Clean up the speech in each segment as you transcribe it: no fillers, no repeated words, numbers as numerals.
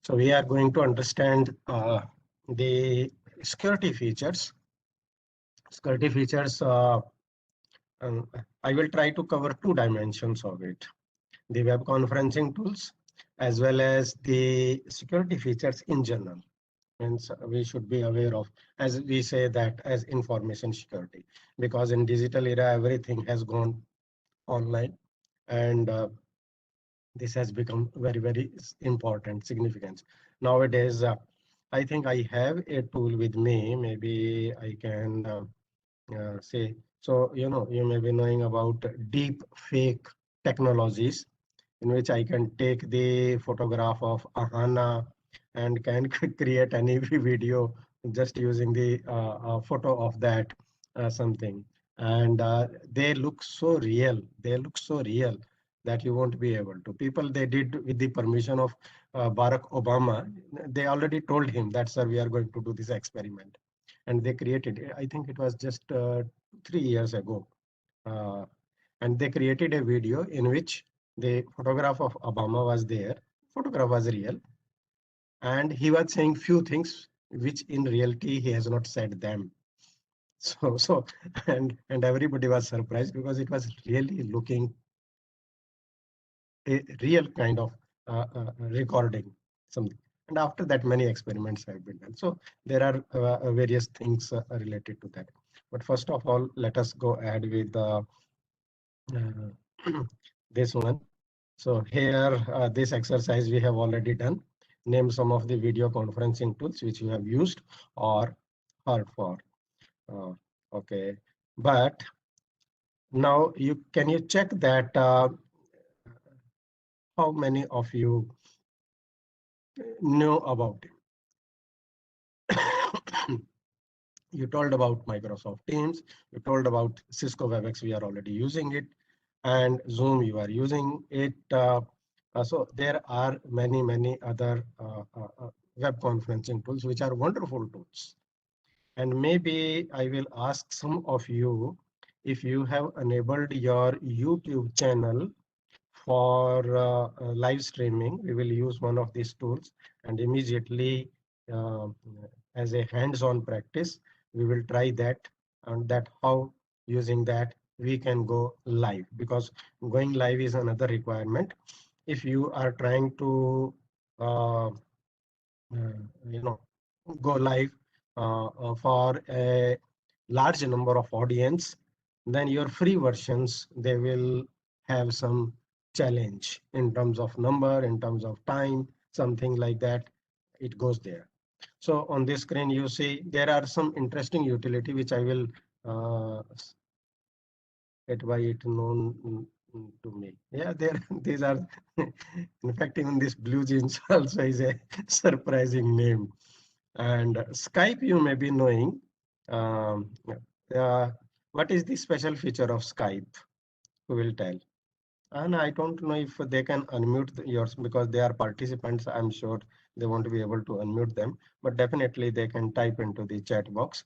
So we are going to understand the security features. Security features, um, I will try to cover two dimensions of it. The web conferencing tools as well as the security features in general. And so we should be aware of, as we say that as information security, because in digital era, everything has gone online and this has become very, very important, significant. Nowadays, I think I have a tool with me. Maybe I can say, so, you may be knowing about deep fake technologies in which I can take the photograph of Ahana and can create any video just using the photo of that something. And they look so real. They look so real that you won't be able to. People they did with the permission of Barack Obama. They already told him that, sir, we are going to do this experiment. And they created it. I think it was just 3 years ago. Uh, and they created a video in which the photograph of Obama was there. Photograph was real, and he was saying few things which in reality he has not said them. So and everybody was surprised because it was really looking a real kind of recording something. And after that, many experiments have been done. So there are various things related to that. But first of all, let us go ahead with this one. So here, this exercise we have already done. Name some of the video conferencing tools which you have used or heard for. Uh, okay, but now you check that how many of you know about it. You told about Microsoft Teams, you told about Cisco WebEx, we are already using it, and Zoom, you are using it. So there are many other web conferencing tools which are wonderful tools. And maybe I will ask some of you if you have enabled your YouTube channel for live streaming. We will use one of these tools and immediately uh, as a hands-on practice, we will try that and that how using that we can go live, because going live is another requirement. If you are trying to uh, you know go live for a large number of audience, then your free versions they will have some challenge in terms of number, in terms of time, something like that. It goes there. So on this screen you see there are some interesting utility which I will get by it known to me. Yeah, there these are in fact even this blue jeans also is a surprising name. And Skype you may be knowing. Um, uh, what is the special feature of Skype? Who will tell? And I don't know if they can unmute yours because they are participants. I'm sure they won't be able to unmute them, but definitely they can type into the chat box.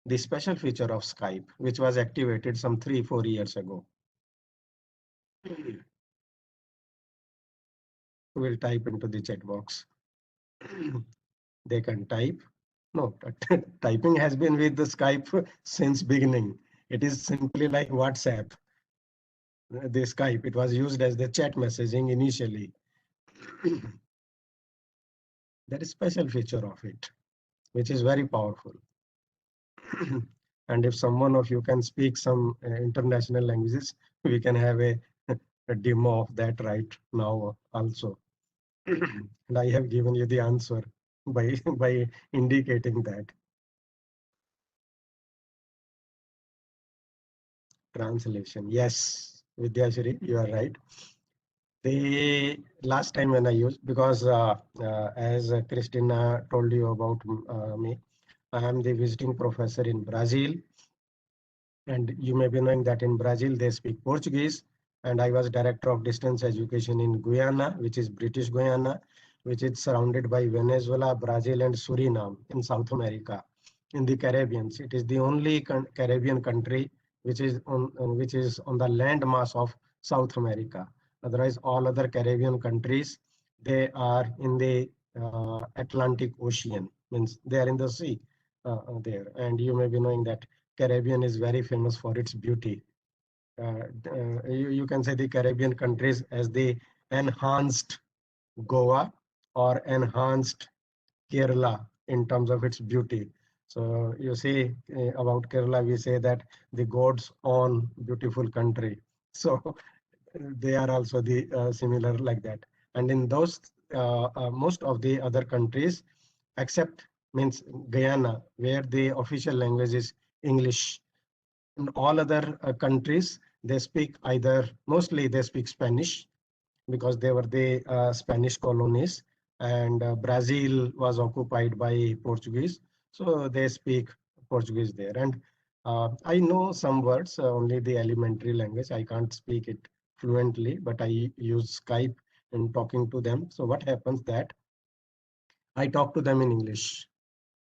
The special feature of Skype, which was activated some 3-4 years ago. Who will type into the chat box? They can type. No, typing has been with the Skype since beginning. It is simply like WhatsApp. The Skype, it was used as the chat messaging initially. There is special feature of it, which is very powerful. And if someone of you can speak some international languages, we can have a demo of that right now also. And I have given you the answer by by indicating that. Translation. Yes, Vidyashri, you are right. The last time when I used, because as Christina told you about me, I am the visiting professor in Brazil. And you may be knowing that in Brazil, they speak Portuguese. And I was director of distance education in Guyana, which is British Guyana, which is surrounded by Venezuela, Brazil, and Suriname in South America, in the Caribbean. It is the only Caribbean country which is on the land mass of South America. Otherwise, all other Caribbean countries, they are in the Atlantic Ocean, means they are in the sea there. And you may be knowing that Caribbean is very famous for its beauty. You can say the Caribbean countries as the enhanced Goa or enhanced Kerala in terms of its beauty. So you see about Kerala, we say that the God's own beautiful country. So they are also the similar like that. And in those most of the other countries, except means Guyana, where the official language is English. In all other countries, they speak either mostly they speak Spanish because they were the Spanish colonies, and Brazil was occupied by Portuguese, so they speak Portuguese there. And I know some words, only the elementary language. I can't speak it fluently, but I use Skype in talking to them. So what happens that I talk to them in English,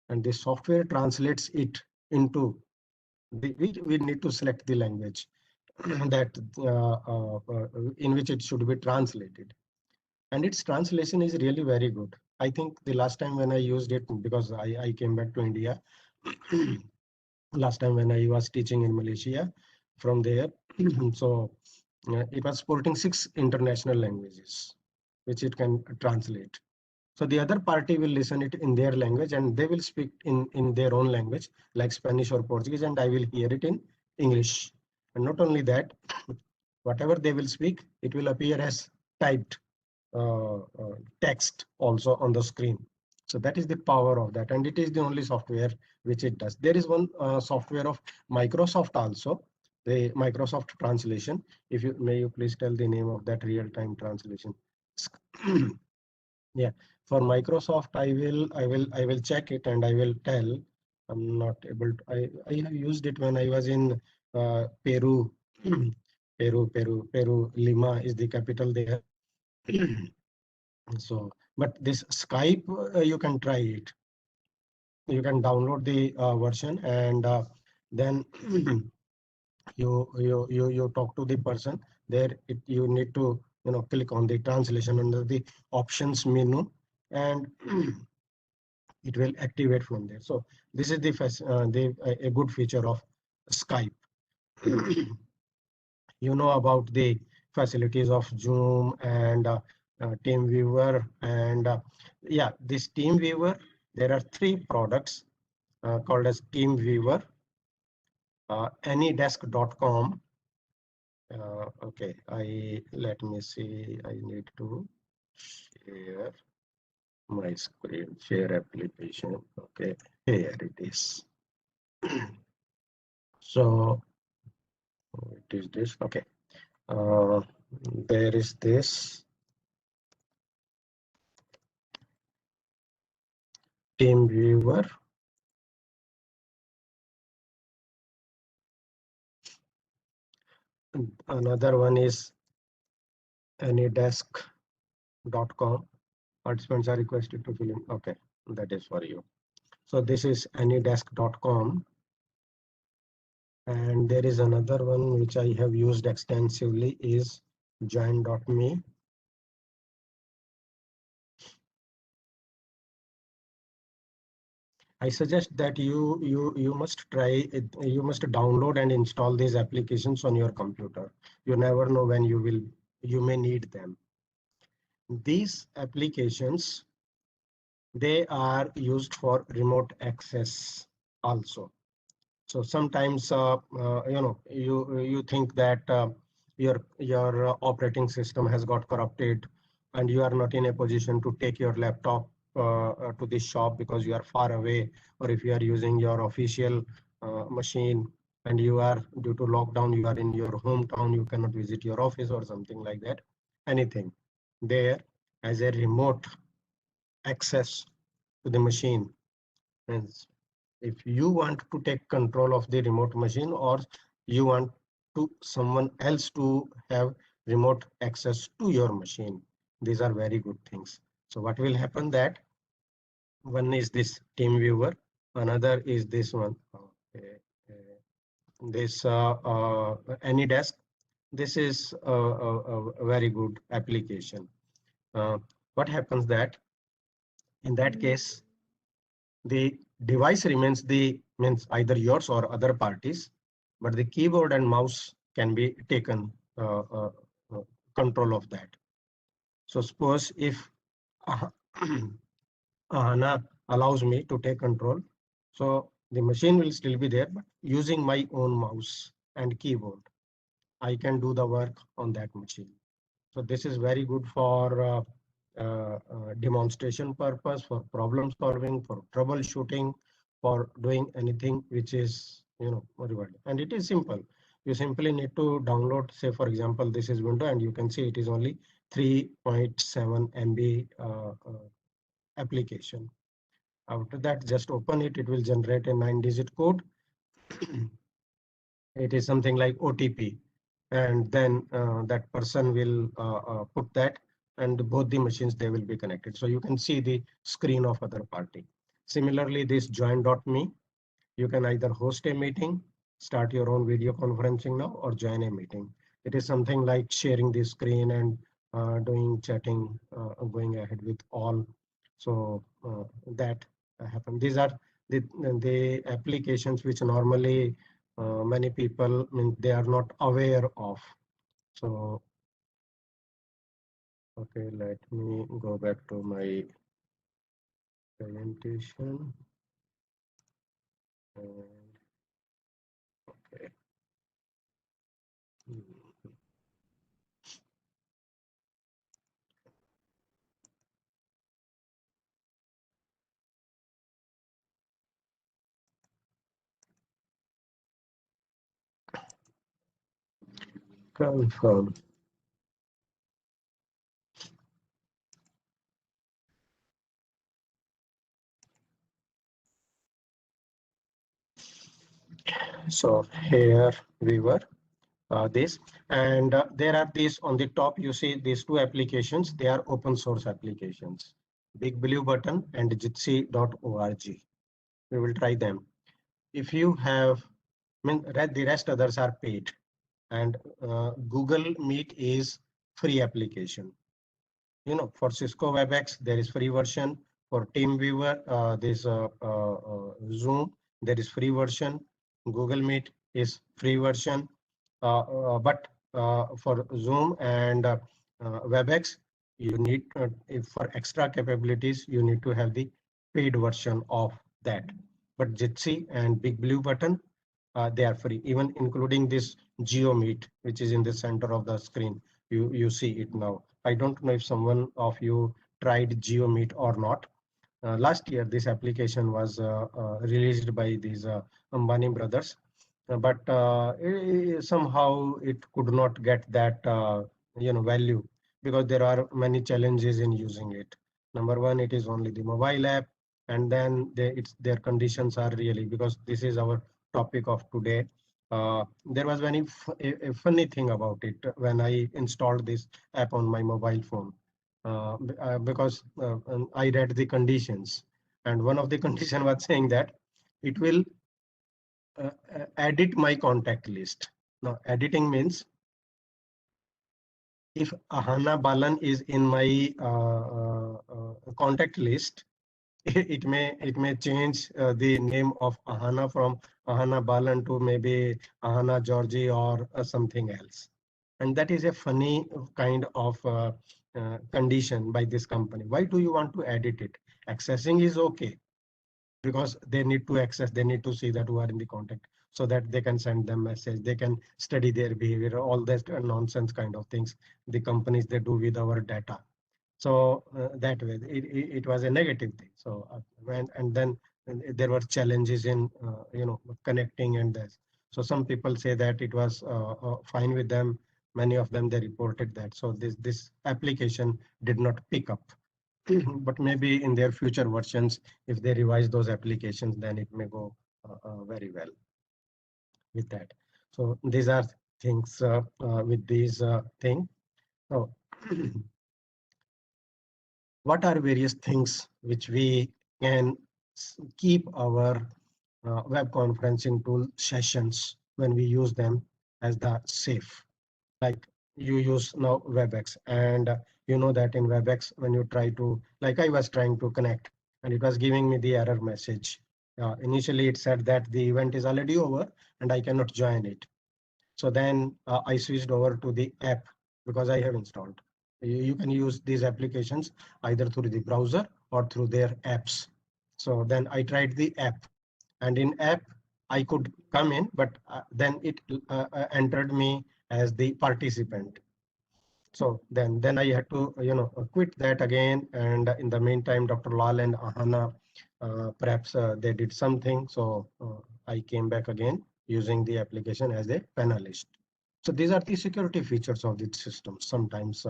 and the software translates it into we need to select the language that in which it should be translated, and its translation is really very good. I think the last time when I used it, because I came back to India last time when I was teaching in Malaysia from there. So it was supporting 6 international languages, which it can translate. So the other party will listen it in their language and they will speak in their own language, like Spanish or Portuguese, and I will hear it in English. And not only that, whatever they will speak, it will appear as typed text also on the screen. So that is the power of that, and it is the only software which it does. There is one software of Microsoft also, the Microsoft translation. If you may, you please tell the name of that real-time translation. Yeah, for Microsoft, I will check it and I will tell. I'm not able to. I have used it when I was in Peru. Peru. Lima is the capital there. So, but this Skype, you can try it. You can download the version, and then you talk to the person there. You need to click on the translation under the options menu, and it will activate from there. So this is a good feature of Skype. You know about the facilities of Zoom and TeamViewer, and yeah, this TeamViewer, there are 3 products called as TeamViewer, Anydesk.com. Okay, let me see. I need to share my screen, share application. Okay, here it is. So it is this. Okay, there is this TeamViewer. Another one is Anydesk.com. Participants are requested to fill in. Okay, that is for you. So this is Anydesk.com. And there is another one which I have used extensively is Join.me. I suggest that you must try it. You must download and install these applications on your computer. You never know when you may need them. These applications, they are used for remote access also. So sometimes you think that your operating system has got corrupted, and you are not in a position to take your laptop to the shop because you are far away, or if you are using your official machine and you are due to lockdown, you are in your hometown, you cannot visit your office or something like that. Anything there as a remote access to the machine. And if you want to take control of the remote machine, or you want to someone else to have remote access to your machine, these are very good things. So what will happen that one is this TeamViewer, another is this one, this Anydesk. This is a very good application. What happens that In that case, the device remains means either yours or other parties, but the keyboard and mouse can be taken uh, control of that. So suppose if Ahana allows me to take control, so the machine will still be there, but using my own mouse and keyboard, I can do the work on that machine. So this is very good for demonstration purpose, for problem solving, for troubleshooting, for doing anything which is, required. And it is simple. You simply need to download, say, for example, this is window, and you can see it is only 3.7 MB application. After that, just open it. It will generate a 9-digit code. It is something like OTP, and then that person will put that, and both the machines, they will be connected. So you can see the screen of other party. Similarly, this join.me, you can either host a meeting, start your own video conferencing now, or join a meeting. It is something like sharing the screen and doing chatting, going ahead with all. So that happen. These are the applications which normally many people, they are not aware of. So okay, let me go back to my presentation. And okay. Confirm. So here we were. This, and there are these on the top. You see these two applications. They are open source applications, Big Blue Button and Jitsi.org. We will try them. If you have, the rest others are paid, and Google Meet is free application. For Cisco WebEx, there is free version. For TeamViewer, there's Zoom, there is free version. Google Meet is free version. But for Zoom and WebEx, you need, if for extra capabilities, you need to have the paid version of that. But Jitsi and Big Blue Button, they are free, even including this GeoMeet, which is in the center of the screen. You see it now. I don't know if someone of you tried GeoMeet or not. Last year, this application was released by these Ambani brothers, but somehow it could not get that value, because there are many challenges in using it. Number one, it is only the mobile app, and then their conditions are really, because this is our topic of today. There was a funny thing about it when I installed this app on my mobile phone, because I read the conditions, and one of the condition was saying that it will edit my contact list. Now, editing means if Ahana Balan is in my contact list, it may change the name of Ahana from Ahana Balan to maybe Ahana Georgie or something else. And that is a funny kind of condition by this company. Why do you want to edit it? Accessing is okay, because they need to access, they need to see that who are in the contact, so that they can send them message, they can study their behavior, all that nonsense kind of things the companies, they do with our data. So that way it was a negative thing. So and then there were challenges in connecting and this. So some people say that it was fine with them. Many of them, they reported that. So this application did not pick up. But maybe in their future versions, if they revise those applications, then it may go very well with that. So these are things with these thing. So what are various things which we can keep our web conferencing tool sessions when we use them as the safe? Like you use now WebEx, and You know that in WebEx, when you try to, like I was trying to connect and it was giving me the error message. Initially, it said that the event is already over and I cannot join it. So then I switched over to the app because I have installed. You can use these applications either through the browser or through their apps. So then I tried the app, and in app I could come in, but then it entered me as the participant. So then I had to quit that again. And in the meantime, Dr. Lal and Ahana perhaps they did something. So I came back again using the application as a panelist. So these are the security features of the system. Sometimes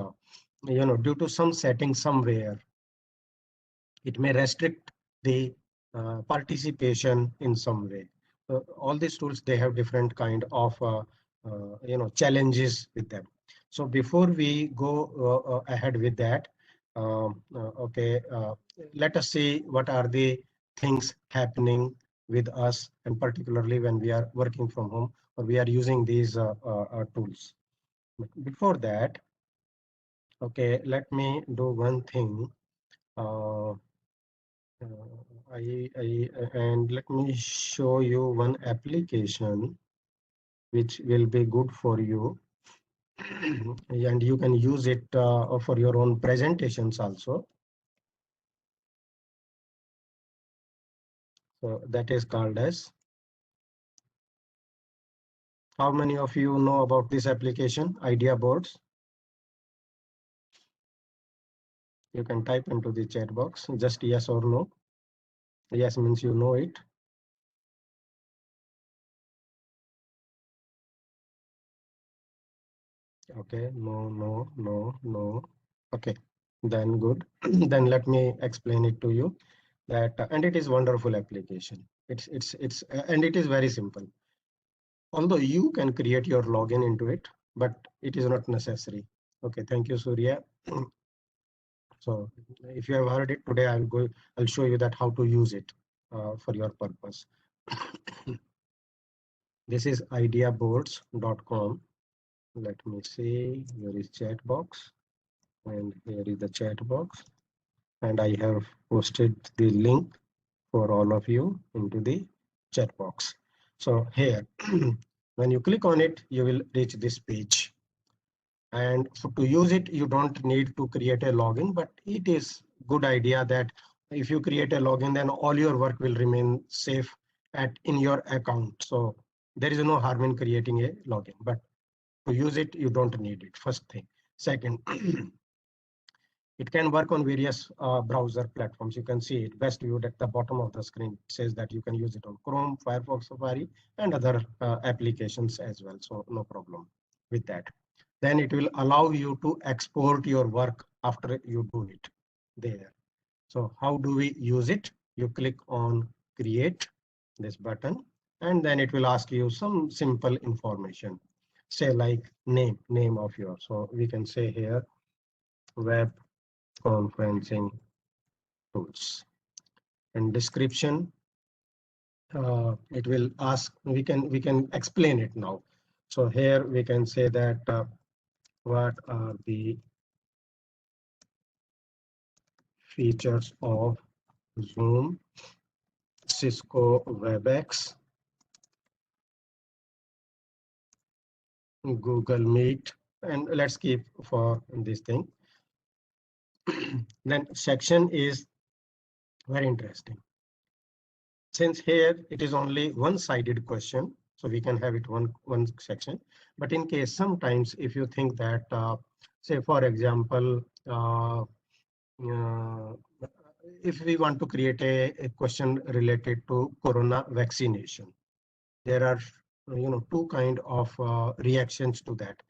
due to some setting somewhere, it may restrict the participation in some way. All these tools, they have different kind of challenges with them. So before we go ahead with that, okay, let us see what are the things happening with us, and particularly when we are working from home or we are using these tools. Before that, okay, let me do one thing. Uh, and let me show you one application which will be good for you. And you can use it for your own presentations also. So that is called as, how many of you know about this application, Idea Boards? You can type into the chat box, just yes or no. Yes means you know it. Okay, no. Okay, then good. Then let me explain it to you. That and it is wonderful application. It's and it is very simple. Although you can create your login into it, but it is not necessary. Okay, thank you, Surya. So if you have heard it today, I'll show you that how to use it for your purpose. This is ideaboards.com. Let me see, here is chat box, and here is the chat box, and I have posted the link for all of you into the chat box. So here, when you click on it, you will reach this page. And to use it, you don't need to create a login, but it is good idea that if you create a login, then all your work will remain safe in your account. So there is no harm in creating a login, but to use it, you don't need it. First thing. Second, it can work on various browser platforms. You can see it best viewed at the bottom of the screen. It says that you can use it on Chrome, Firefox, Safari, and other applications as well. So no problem with that. Then it will allow you to export your work after you do it there. So how do we use it? You click on create, this button, and then it will ask you some simple information. Say like name of yours. So we can say here web conferencing tools. And description, it will ask, we can explain it now. So here we can say that what are the features of Zoom, Cisco WebEx, Google Meet, and let's keep for this thing. Then section is very interesting. Since here it is only one-sided question, so we can have it one section. But in case sometimes if you think that, say for example, if we want to create a question related to corona vaccination, there are two kind of reactions to that.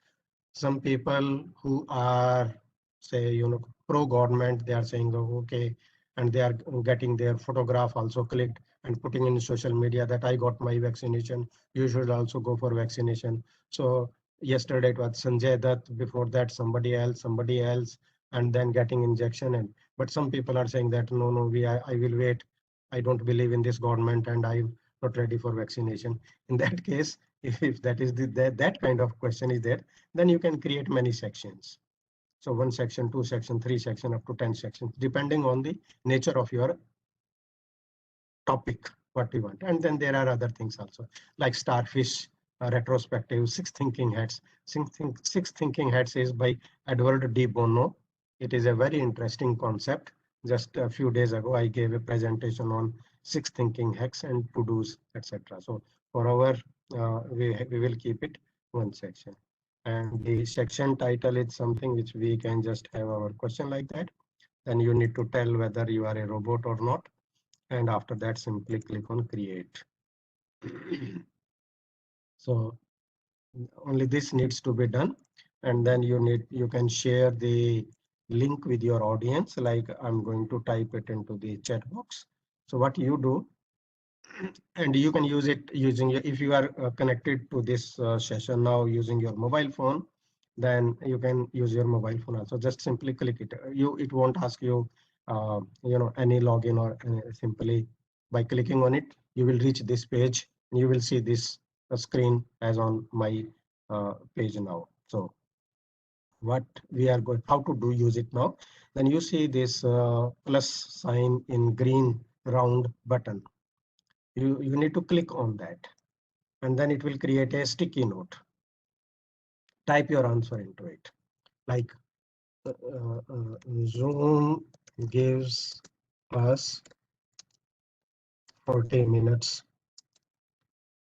Some people who are, say, pro government, they are saying, oh, okay, and they are getting their photograph also clicked and putting in social media that I got my vaccination, you should also go for vaccination. So yesterday it was Sanjay Dutt, before that somebody else, and then getting injection. And but some people are saying that no, I will wait, I don't believe in this government and I'm not ready for vaccination. In that case, if that is that kind of question is there, then you can create many sections. So 1 section, 2 section, 3 section, up to 10 sections, depending on the nature of your topic, what you want. And then there are other things also, like starfish retrospective, six thinking hats. Six thinking hats is by Edward de Bono. It is a very interesting concept. Just a few days ago, I gave a presentation on six thinking hacks and to-dos, etc. So for our, we will keep it one section. And the section title is something which we can just have our question like that. Then you need to tell whether you are a robot or not. And after that, simply click on create. So only this needs to be done. And then you can share the link with your audience. Like I'm going to type it into the chat box. So what you do, and you can use it using your, if you are connected to this session now using your mobile phone, then you can use your mobile phone also. Just simply click it. It won't ask you, any login, or simply by clicking on it, you will reach this page and you will see this screen as on my page now. So what we are going, how to do use it now? Then you see this plus sign in green round button. You need to click on that, and then it will create a sticky note. Type your answer into it, like Zoom gives us 40 minutes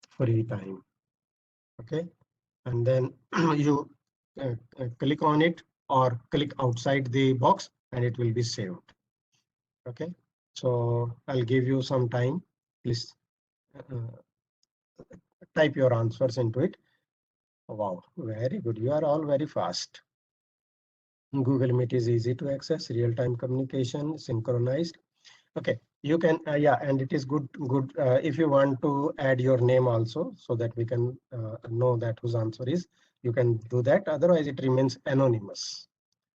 free time. Okay, and then you click on it or click outside the box and it will be saved. Okay, so I'll give you some time. Please type your answers into it. Wow, very good. You are all very fast. Google Meet is easy to access, real-time communication, synchronized. Okay, you can, yeah, and it is good if you want to add your name also, so that we can know that whose answer is, you can do that. Otherwise, it remains anonymous.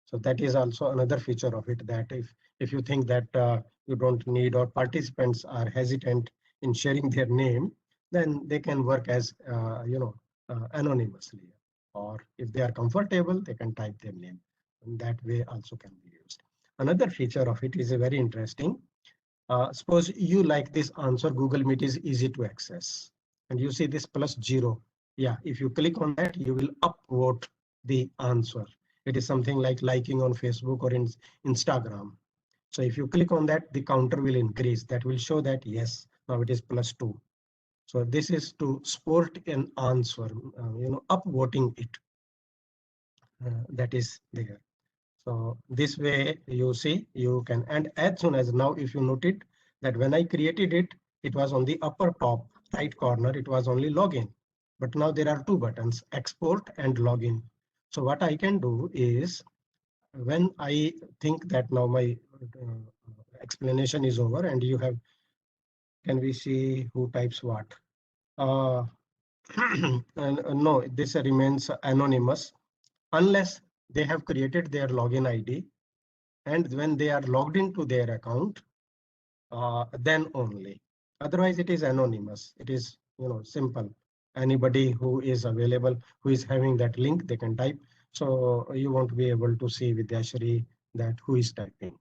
So that is also another feature of it, that if you think that you don't need, or participants are hesitant in sharing their name, then they can work as anonymously, or if they are comfortable, they can type their name. And that way also can be used. Another feature of it is a very interesting. Suppose you like this answer, Google Meet is easy to access, and you see this +0. Yeah, if you click on that, you will upvote the answer. It is something like liking on Facebook or in Instagram. So if you click on that, the counter will increase. That will show that yes, now it is +2. So this is to support an answer, upvoting it. That is there. So this way you see you can, and as soon as now, if you noted that when I created it, it was on the upper top right corner, it was only login. But now there are two buttons, export and login. So what I can do is, when I think that now my explanation is over and you have, can we see who types what? And, no, this remains anonymous unless they have created their login ID, and when they are logged into their account, then only. Otherwise, it is anonymous. It is simple. Anybody who is available, who is having that link, they can type. So you won't be able to see Vidyashri that who is typing.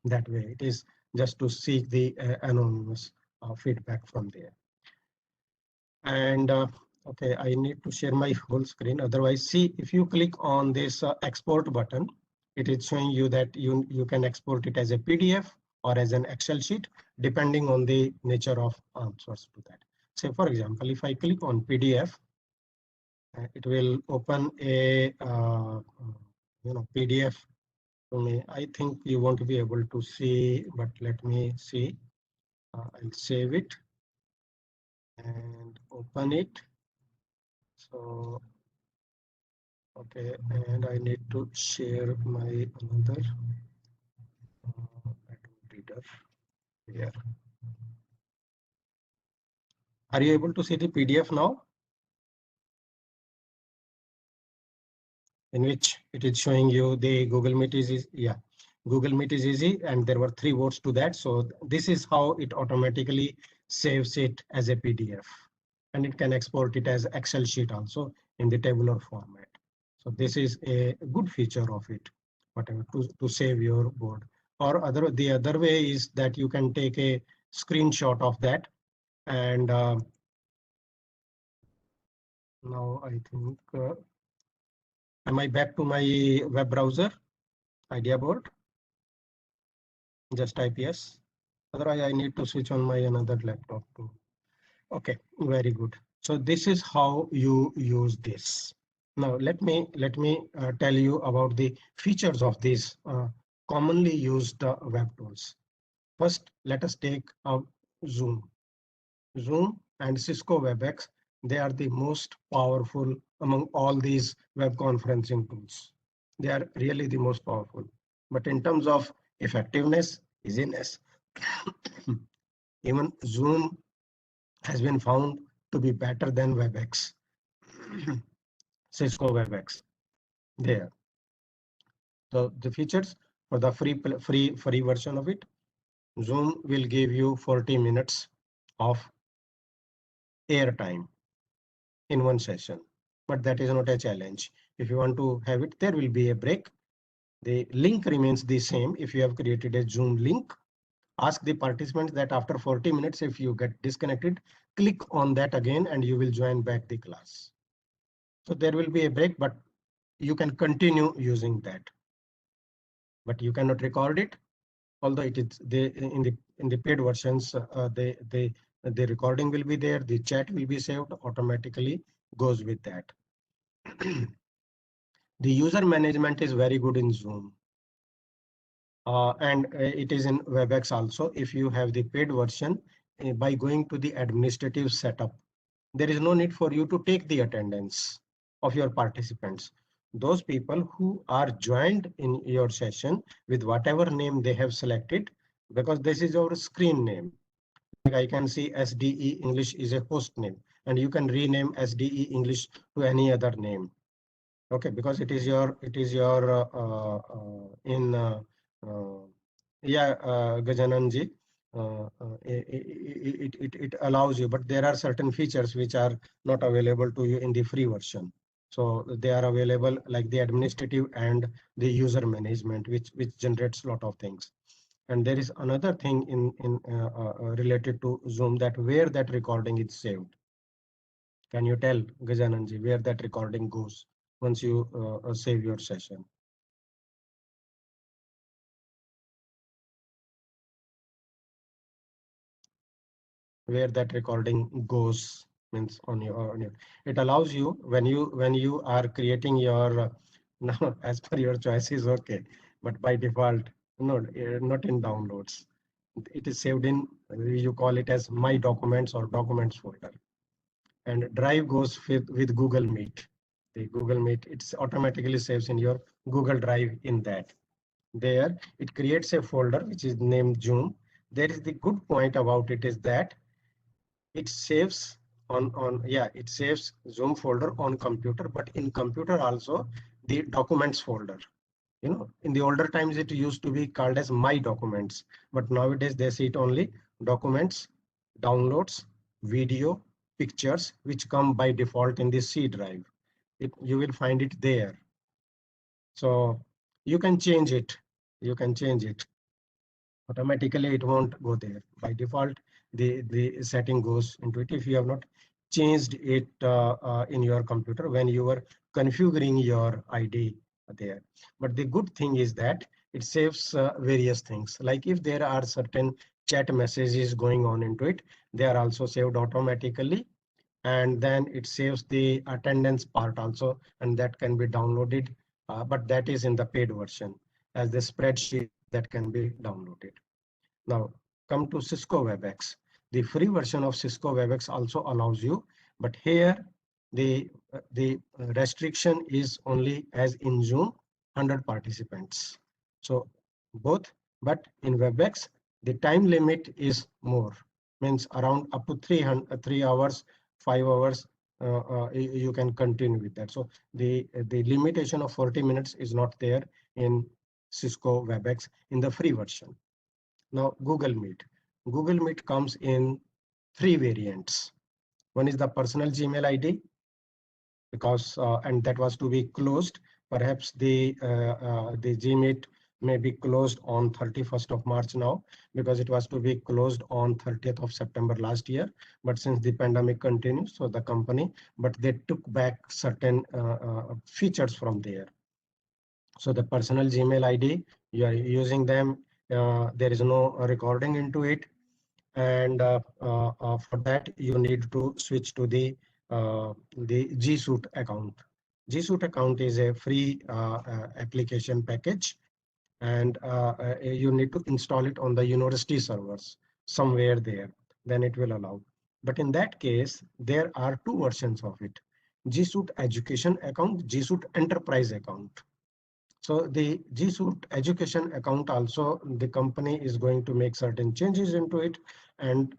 That way, it is just to seek the anonymous feedback from there. And okay, I need to share my whole screen. Otherwise, see, if you click on this export button, it is showing you that you can export it as a PDF or as an Excel sheet, depending on the nature of answers to that. Say, for example, if I click on PDF, it will open a PDF to me. I think you won't be able to see, but let me see. I'll save it and open it. So okay, and I need to share my another reader here. Are you able to see the PDF now? In which it is showing you the Google Meet is easy. Yeah, Google Meet is easy, and there were 3 votes to that. So this is how it automatically saves it as a PDF, and it can export it as Excel sheet also in the tabular format. So this is a good feature of it, whatever, to save your board. Or the other way is that you can take a screenshot of that. And now I think, am I back to my web browser, idea board? Just type yes. Otherwise, I need to switch on my another laptop too. Okay, very good. So this is how you use this. Now let me tell you about the features of these commonly used web tools. First, let us take Zoom. Zoom and Cisco WebEx, they are the most powerful among all these web conferencing tools. They are really the most powerful. But in terms of effectiveness, easiness, even Zoom has been found to be better than WebEx, Cisco WebEx. There. So the features for the free version of it, Zoom will give you 40 minutes of airtime in one session, but that is not a challenge. If you want to have it, there will be a break. The link remains the same. If you have created a Zoom link, ask the participants that after 40 minutes, if you get disconnected, click on that again and you will join back the class. So there will be a break, but you can continue using that. But you cannot record it, although it is in the paid versions, the recording will be there, the chat will be saved automatically, goes with that. The user management is very good in Zoom. And it is in WebEx also. If you have the paid version, by going to the administrative setup, there is no need for you to take the attendance of your participants. Those people who are joined in your session with whatever name they have selected, because this is your screen name. Like I can see SDE English is a host name, and you can rename SDE English to any other name. Okay, because it is your in yeah, Gajanan ji, it allows you, but there are certain features which are not available to you in the free version. So they are available like the administrative and the user management, which generates a lot of things. And there is another thing in related to Zoom, that where that recording is saved. Can you tell, Gajananji, where that recording goes once you save your session? Where that recording goes means on your. It allows you when you are creating your now as per your choice is okay, but by default no, not in downloads. It is saved in, you call it as my documents or documents folder, and drive goes with Google Meet. The Google Meet, it's automatically saves in your Google Drive in that. There, it creates a folder which is named Zoom. There is the good point about it is that it saves it saves Zoom folder on computer, but in computer also the documents folder. You know, in the older times it used to be called as my documents, but nowadays they see it only documents, downloads, video, pictures, which come by default in the C drive. You will find it there. So you can change it. You can change it. Automatically, it won't go there. By default, the setting goes into it. If you have not changed it in your computer when you were configuring your ID there. But the good thing is that it saves various things. Like if there are certain chat messages going on into it, they are also saved automatically. And then it saves the attendance part also, and that can be downloaded, but that is in the paid version as the spreadsheet that can be downloaded. Now come to Cisco WebEx. The free version of Cisco WebEx also allows you, but here the restriction is only as in Zoom 100 participants. So both, but in WebEx the time limit is more, means around up to 3 hours, 5 hours. You can continue with that. So the limitation of 40 minutes is not there in Cisco WebEx in the free version. Now, Google Meet. Google Meet comes in 3 variants. One is the personal Gmail ID, because and that was to be closed. Perhaps the GMeet may be closed on 31st of March now, because it was to be closed on 30th of September last year. But since the pandemic continues, so the company, but they took back certain features from there. So the personal Gmail ID, you are using them, there is no recording into it. And for that, you need to switch to the G Suite account. G Suite account is a free application package, and you need to install it on the university servers somewhere there, then it will allow. But in that case, there are two versions of it: G Suite Education account, G Suite Enterprise account. So the G Suite Education account also, the company is going to make certain changes into it, and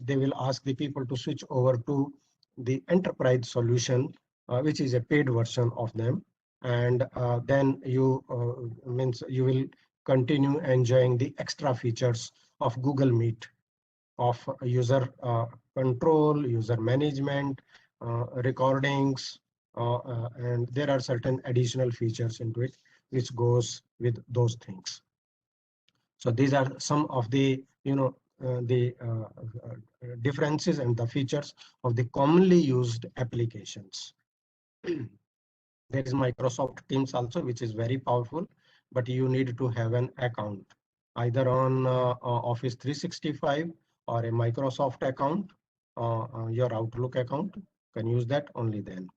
they will ask the people to switch over to the enterprise solution, which is a paid version of them. And then you means you will continue enjoying the extra features of Google Meet, of user control, user management, recordings, and there are certain additional features into it which goes with those things. So these are some of the differences and the features of the commonly used applications. There is Microsoft Teams also, which is very powerful, but you need to have an account either on Office 365 or a Microsoft account, your Outlook account. Can use that only then.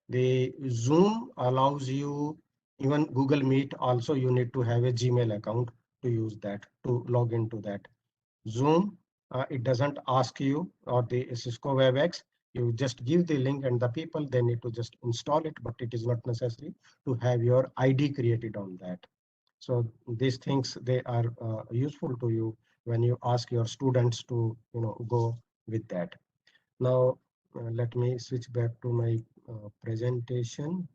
The Zoom allows you, even Google Meet also, you need to have a Gmail account to use that, to log into that. Zoom, it doesn't ask you, or the Cisco WebEx, you just give the link and the people, they need to just install it, but it is not necessary to have your ID created on that. So these things, they are useful to you when you ask your students to go with that. Now, let me switch back to my presentation.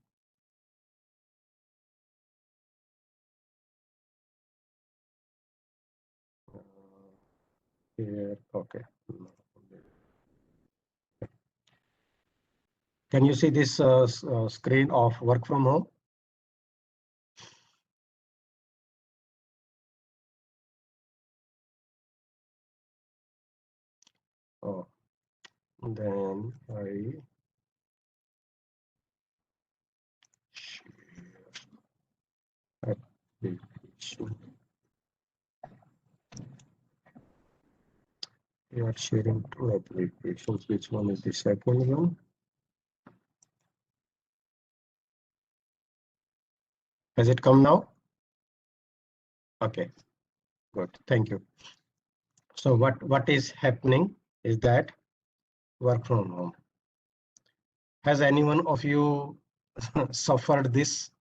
Here, okay. Can you see this screen of work from home? Oh, then I application. You are sharing two applications. Which one is the second one? Has it come now? Okay, good. Thank you. So what is happening is that work from home. Has any one of you suffered this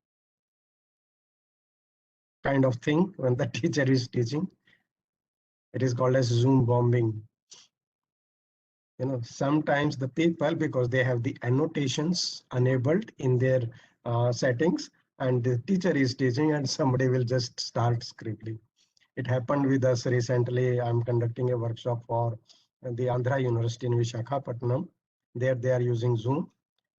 kind of thing when the teacher is teaching? It is called as Zoom bombing. Sometimes the people, because they have the annotations enabled in their settings, and the teacher is teaching and somebody will just start scribbling. It happened with us recently. I'm conducting a workshop for the Andhra University in Visakhapatnam. There they are using Zoom,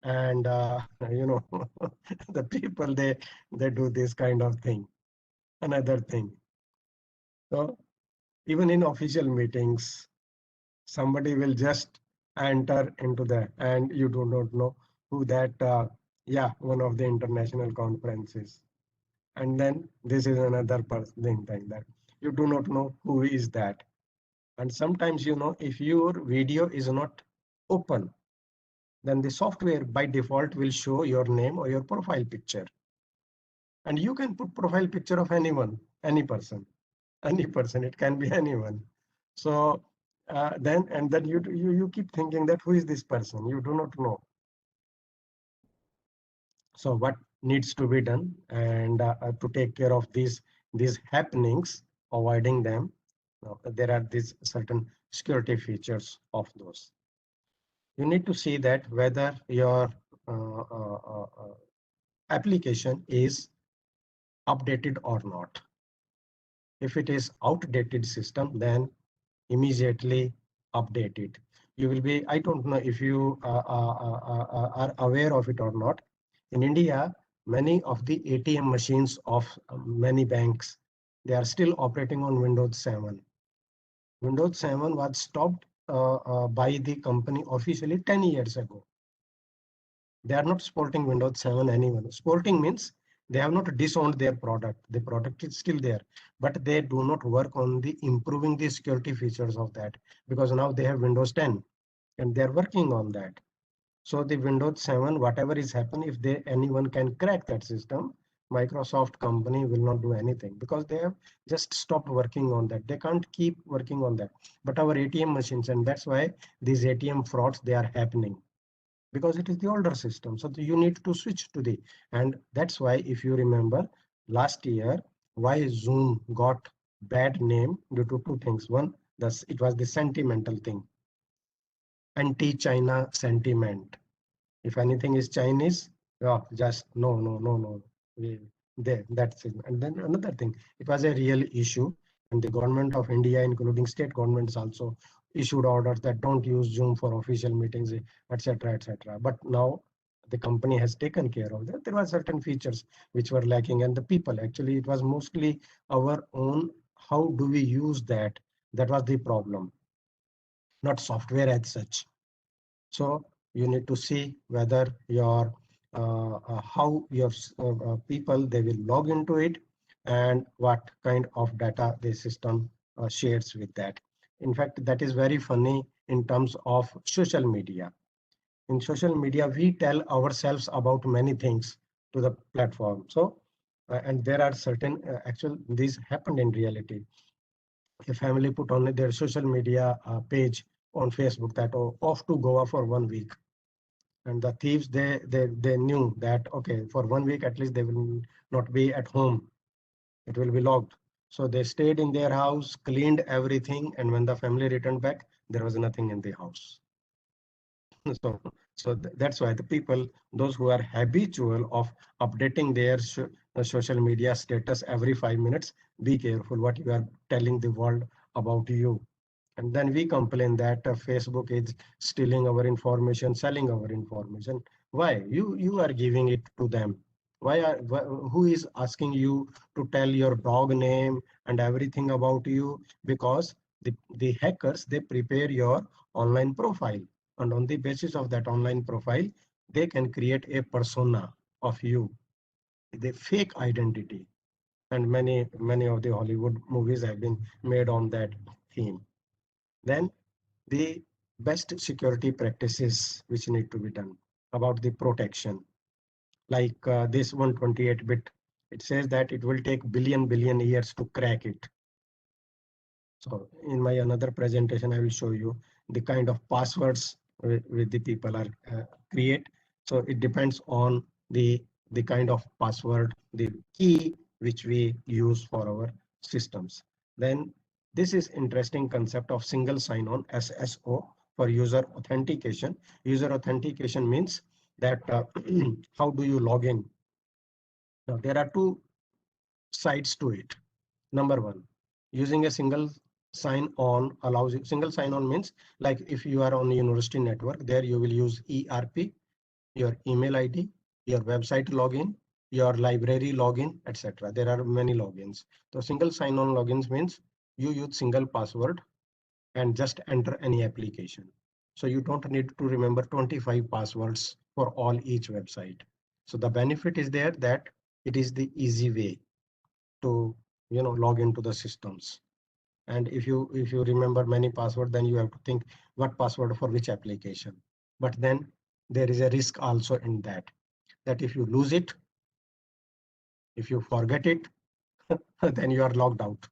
and the people, they do this kind of thing. Another thing. So even in official meetings, somebody will just enter into that, and you do not know who that yeah, one of the international conferences. And then this is another thing like that. You do not know who is that. And sometimes, if your video is not open, then the software by default will show your name or your profile picture. And you can put profile picture of anyone, any person, it can be anyone. So then you keep thinking that who is this person? You do not know. So what needs to be done, and to take care of these happenings, avoiding them, there are these certain security features of those. You need to see that whether your application is updated or not. If it is outdated system, then immediately update it. you will be, I don't know if you are aware of it or not. In India, many of the ATM machines of many banks, they are still operating on Windows 7. Windows 7 was stopped by the company officially 10 years ago. They are not supporting Windows 7 anyone. Supporting means they have not disowned their product. The product is still there, but they do not work on the improving the security features of that, because now they have Windows 10 and they're working on that. So the Windows 7, whatever is happening, if they anyone can crack that system, Microsoft company will not do anything because they have just stopped working on that. They can't keep working on that. But our ATM machines, and that's why these ATM frauds, they are happening because it is the older system. So you need to switch to the, and that's why if you remember last year, why Zoom got bad name due to two things. One, it was the sentimental thing, anti-China sentiment. If anything is Chinese, oh, just no, no, no, no. There, that's it. And then another thing, it was a real issue, and the government of India, including state governments, also issued orders that don't use Zoom for official meetings, etc., etc. But now the company has taken care of that. There were certain features which were lacking, and the people, actually, it was mostly our own. How do we use that? That was the problem, not software as such. So you need to see whether your how your people, they will log into it, and what kind of data the system shares with that. In fact, that is very funny in terms of social media. In social media, we tell ourselves about many things to the platform. So and there are certain actual, these happened in reality. A family put on their social media page on Facebook that, oh, off to Goa for 1 week, and the thieves, they knew that, okay, for 1 week at least they will not be at home, it will be locked. So they stayed in their house, cleaned everything, and when the family returned back, there was nothing in the house. So that's why the people, those who are habitual of updating their social media status every 5 minutes, be careful what you are telling the world about you. And then we complain that Facebook is stealing our information, selling our information. Why? You are giving it to them. Who is asking you to tell your dog name and everything about you? Because the hackers, they prepare your online profile. And on the basis of that online profile, they can create a persona of you, the fake identity. And many of the Hollywood movies have been made on that theme. Then the best security practices which need to be done about the protection, like this 128-bit, it says that it will take billion years to crack it. So in my another presentation, I will show you the kind of passwords with the people are create. So it depends on the kind of password, the key which we use for our systems. Then this is interesting concept of single sign-on, SSO, for user authentication. User authentication means that how do you log in? Now there are two sides to it. Number one, using a single sign-on allows you. Single sign-on means, like if you are on a university network, there you will use ERP, your email ID, your website login, your library login, etc. There are many logins. So single sign-on logins means you use single password and just enter any application. So you don't need to remember 25 passwords for all each website. So the benefit is there that it is the easy way to log into the systems. And if you remember many password, then you have to think what password for which application. But then there is a risk also in that if you lose it, if you forget it, then you are logged out.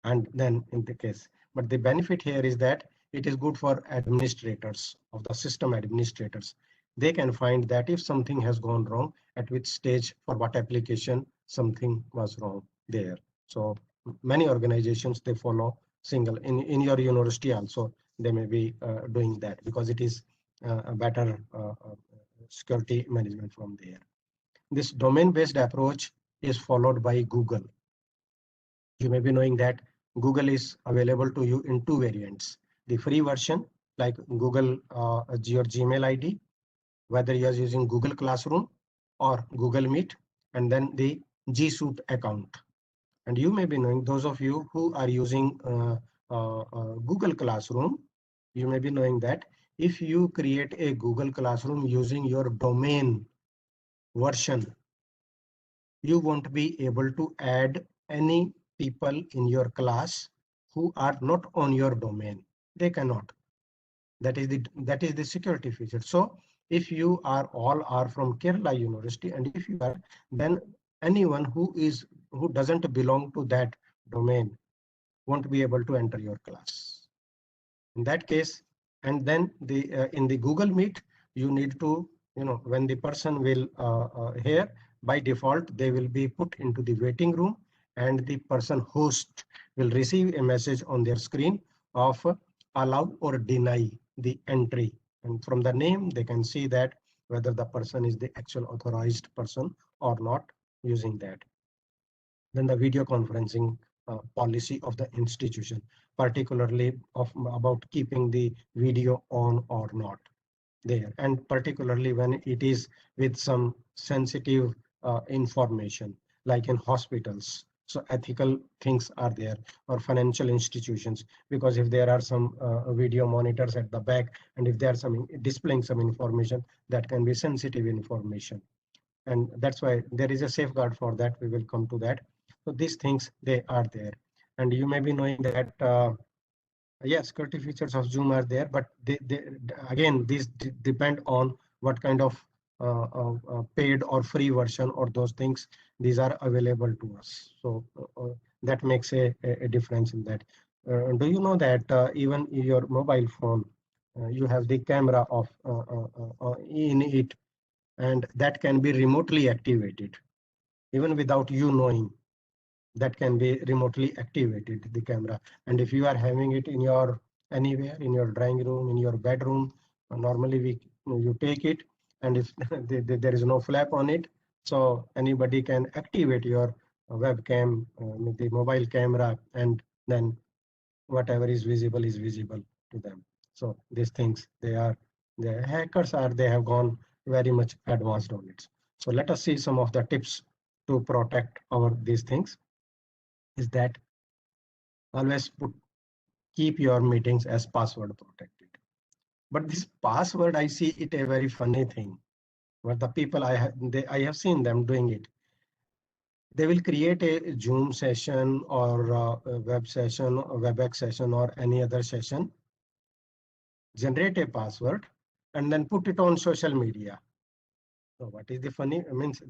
And then in the case, but the benefit here is that it is good for administrators, of the system administrators. They can find that if something has gone wrong, at which stage, for what application something was wrong there. So many organizations, they follow single. In your university also, they may be doing that because it is a better security management from there. This domain-based approach is followed by Google. You may be knowing that Google is available to you in two variants: the free version like Google your Gmail ID, whether you are using Google Classroom or Google Meet, and then the G Suite account. And you may be knowing, those of you who are using Google Classroom, you may be knowing that if you create a Google Classroom using your domain version, you won't be able to add any people in your class who are not on your domain. They cannot. That is the security feature. So if you are all are from Kerala University, and if you are, then anyone who doesn't belong to that domain won't be able to enter your class. In that case, and then the in the Google Meet, you need to, when the person will here, by default they will be put into the waiting room, and the person host will receive a message on their screen of allow or deny the entry, and from the name they can see that whether the person is the actual authorized person or not using that. Then the video conferencing policy of the institution, particularly about keeping the video on or not there, and particularly when it is with some sensitive information, like in hospitals. So ethical things are there, or financial institutions, because if there are some video monitors at the back, and if they are some displaying some information that can be sensitive information, and that's why there is a safeguard for that. We will come to that. So these things, they are there. And you may be knowing that yes, security features of Zoom are there, but they again, these depend on what kind of paid or free version or those things these are available to us. So that makes a difference in that. Do you know that even in your mobile phone, you have the camera of in it, and that can be remotely activated even without you knowing. That can be remotely activated, the camera. And if you are having it in your anywhere, in your drawing room, in your bedroom, normally you take it, and if there is no flap on it, so anybody can activate your webcam, the mobile camera, and then whatever is visible to them. So these things, the hackers they have gone very much advanced on it. So let us see some of the tips to protect our these things. Is that always keep your meetings as password protected. But this password, I see it a very funny thing. But the people I have seen them doing it. They will create a Zoom session or a web session, or WebEx session, or any other session, generate a password, and then put it on social media. So what is the funny? Means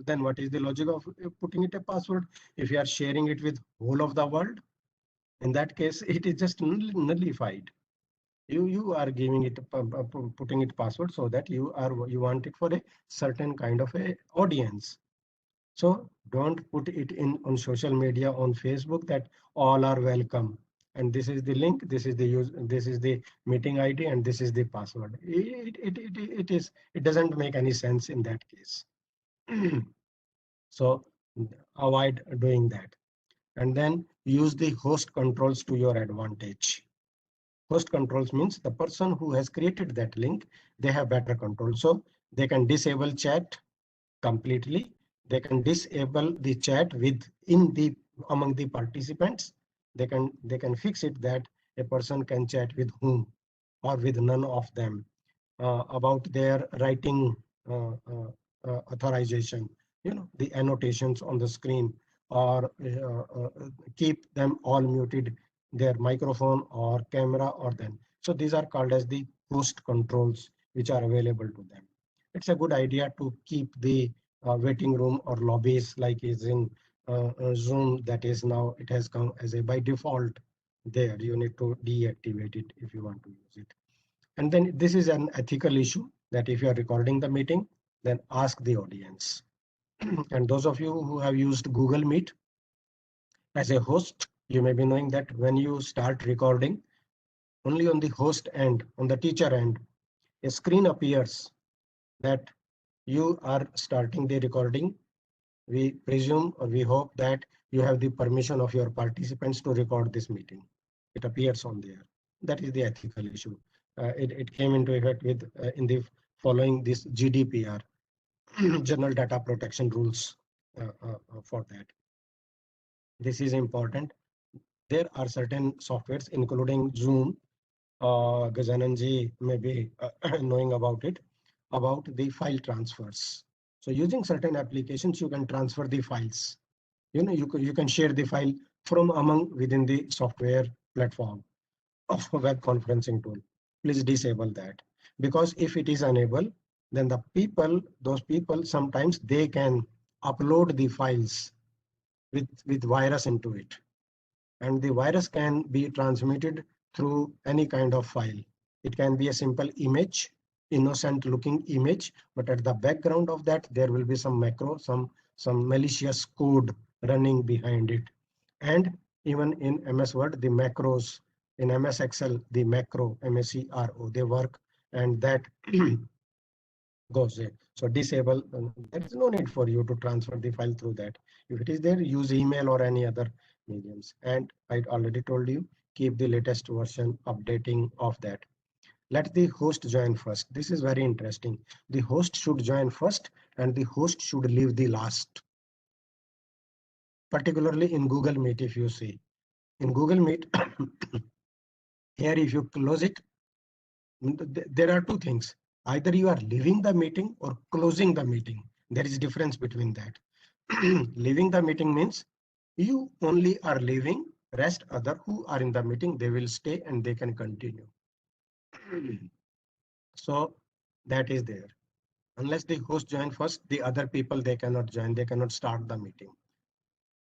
then what is the logic of putting it a password if you are sharing it with whole of the world? In that case, it is just nullified. You are giving it putting it password so that you want it for a certain kind of a audience. So don't put it in on social media, on Facebook, that all are welcome, and this is the link, this is the meeting ID, and this is the password. It doesn't make any sense in that case. So avoid doing that, and then use the host controls to your advantage. Host controls means the person who has created that link, they have better control. So they can disable chat completely. They can disable the chat among the participants. They can fix it that a person can chat with whom or with none of them about their writing authorization, the annotations on the screen, or keep them all muted, their microphone or camera, or then. So these are called as the host controls which are available to them. It's a good idea to keep the waiting room or lobbies like is in Zoom, that is now it has come as a by default there. You need to deactivate it if you want to use it. And then this is an ethical issue that if you are recording the meeting, then ask the audience. And those of you who have used Google Meet as a host, you may be knowing that when you start recording, only on the host end, on the teacher end, a screen appears that you are starting the recording. We presume or we hope that you have the permission of your participants to record this meeting. It appears on there. That is the ethical issue. It came into effect with in the following this GDPR, General Data Protection Rules for that. This is important. There are certain softwares, including Zoom. Gajananji may be knowing about it, about the file transfers. So using certain applications, you can transfer the files. You can share the file from among within the software platform of a web conferencing tool. Please disable that, because if it is enabled, then those people, sometimes they can upload the files with virus into it, and the virus can be transmitted through any kind of file. It can be a simple image, innocent looking image, but at the background of that there will be some macro, some malicious code running behind it. And even in MS Word, the macros, in MS Excel, the macro, MACRO, they work, and that goes there. So disable, there is no need for you to transfer the file through that. If it is there, use email or any other mediums. And I already told you, keep the latest version updating of that. Let the host join first. This is very interesting. The host should join first and the host should leave the last. Particularly in Google Meet, if you see. In Google Meet, here if you close it, there are two things. Either you are leaving the meeting or closing the meeting. There is difference between that. Leaving the meeting means you only are leaving, rest other who are in the meeting, they will stay and they can continue. So that is there. Unless the host join first, the other people, they cannot join, they cannot start the meeting.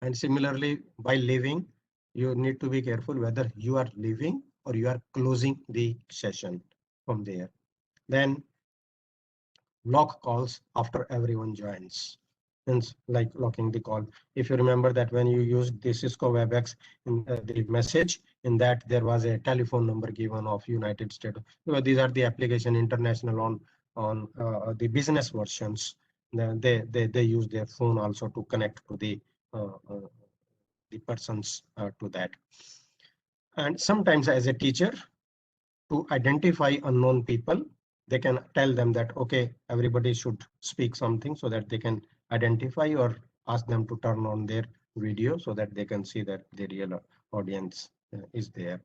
And similarly, by leaving, you need to be careful whether you are leaving or you are closing the session from there. Then lock calls after everyone joins. Hence, like locking the call. If you remember that when you used the Cisco WebEx in the message, in that there was a telephone number given of United States. Because these are the application international on the business versions. They use their phone also to connect to the persons to that. And sometimes as a teacher, to identify unknown people, they can tell them that, okay, everybody should speak something so that they can identify, or ask them to turn on their video so that they can see that the real audience is there.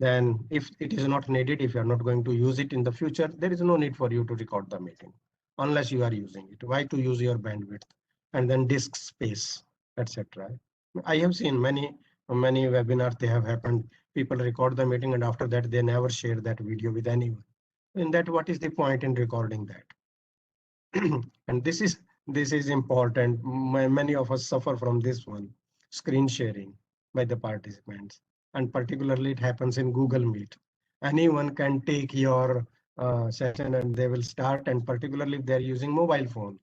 Then if it is not needed, if you are not going to use it in the future, there is no need for you to record the meeting unless you are using it. Why to use your bandwidth? And then disk space, etc. I have seen many webinars, they have happened. People record the meeting and after that they never share that video with anyone. In that, what is the point in recording that? And this is important. Many of us suffer from this one, screen sharing by the participants, and particularly it happens in Google Meet. Anyone can take your session and they will start, and particularly if they're using mobile phone.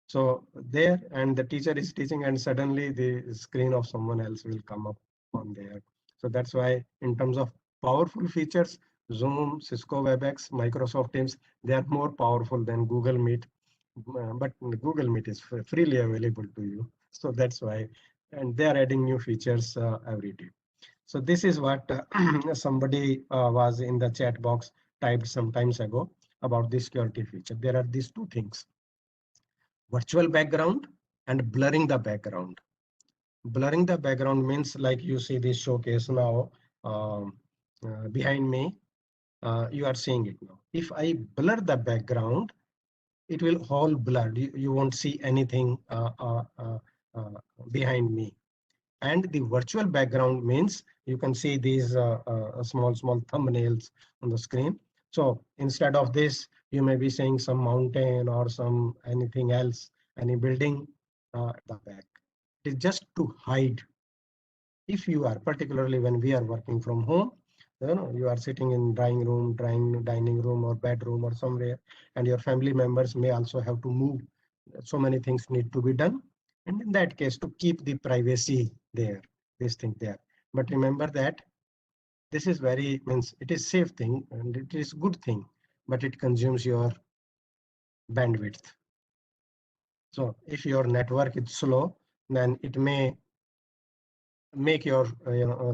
So there, and the teacher is teaching and suddenly the screen of someone else will come up on there. So that's why in terms of powerful features, Zoom, Cisco WebEx, Microsoft Teams, they are more powerful than Google Meet. But Google Meet is freely available to you. So that's why, and they are adding new features every day. So this is what somebody was in the chat box typed some times ago about the security feature. There are these two things: virtual background and blurring the background. Blurring the background means, like you see this showcase now behind me, you are seeing it now. If I blur the background, it will all blurred. You won't see anything uh, behind me. And the virtual background means you can see these small thumbnails on the screen. So instead of this, you may be seeing some mountain or some anything else, any building at the back. It is just to hide. If you are, particularly when we are working from home, you are sitting in dining room or bedroom or somewhere, and your family members may also have to move. So many things need to be done. And in that case, to keep the privacy there, this thing there. But remember that this is means it is safe thing and it is good thing, but it consumes your bandwidth. So if your network is slow, then it may make your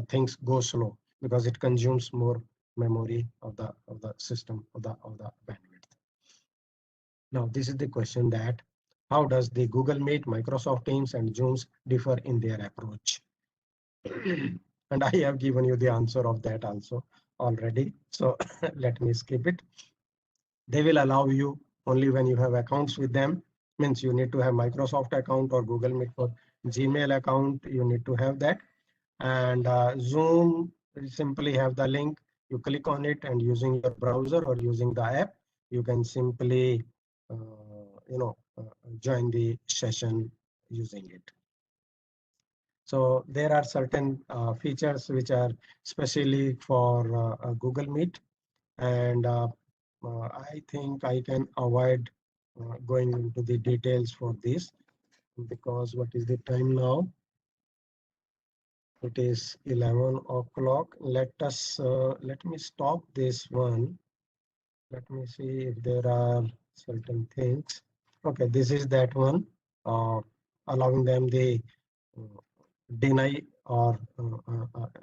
things go slow. because it consumes more memory of the system of the bandwidth. Now this is the question that how does the Google Meet, Microsoft Teams, and Zooms differ in their approach? And I have given you the answer of that also already. So let me skip it. They will allow you only when you have accounts with them. Means you need to have Microsoft account or Google Meet for Gmail account. You need to have that. And Zoom, you simply have the link. You click on it, and using your browser or using the app, you can simply join the session using it. So there are certain features which are specially for Google Meet, and I think I can avoid going into the details for this, because what is the time now? It is 11 o'clock. Let me stop this one. Let me see if there are certain things. Okay, this is that one, allowing them the deny or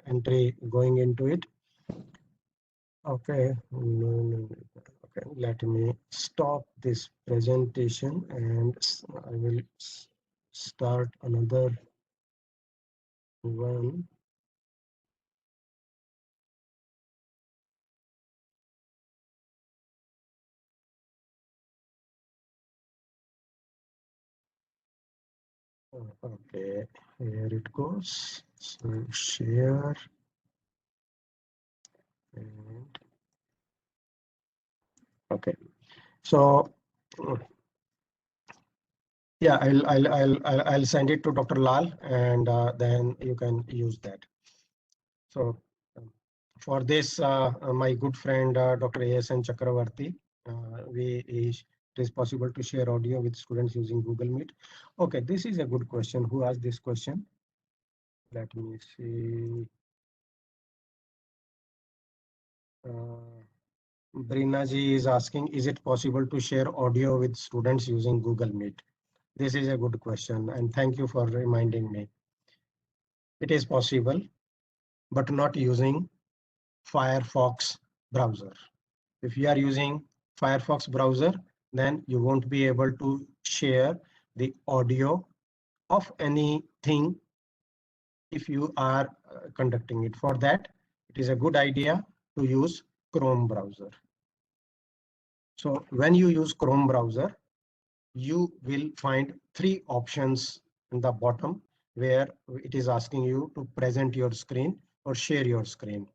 entry going into it. Okay, okay, let me stop this presentation and I will start another one. Okay, here it goes. So share and okay. So yeah, I'll send it to Dr. Lal, and then you can use that. So for this, my good friend Dr. A.S.N. Chakravarti, it is possible to share audio with students using Google Meet. Okay, this is a good question. Who asked this question? Let me see. Brina ji is asking, is it possible to share audio with students using Google Meet? This is a good question, and thank you for reminding me. It is possible, but not using Firefox browser. If you are using Firefox browser, then you won't be able to share the audio of anything if you are conducting it. For that, it is a good idea to use Chrome browser. So when you use Chrome browser, you will find three options in the bottom where it is asking you to present your screen or share your screen.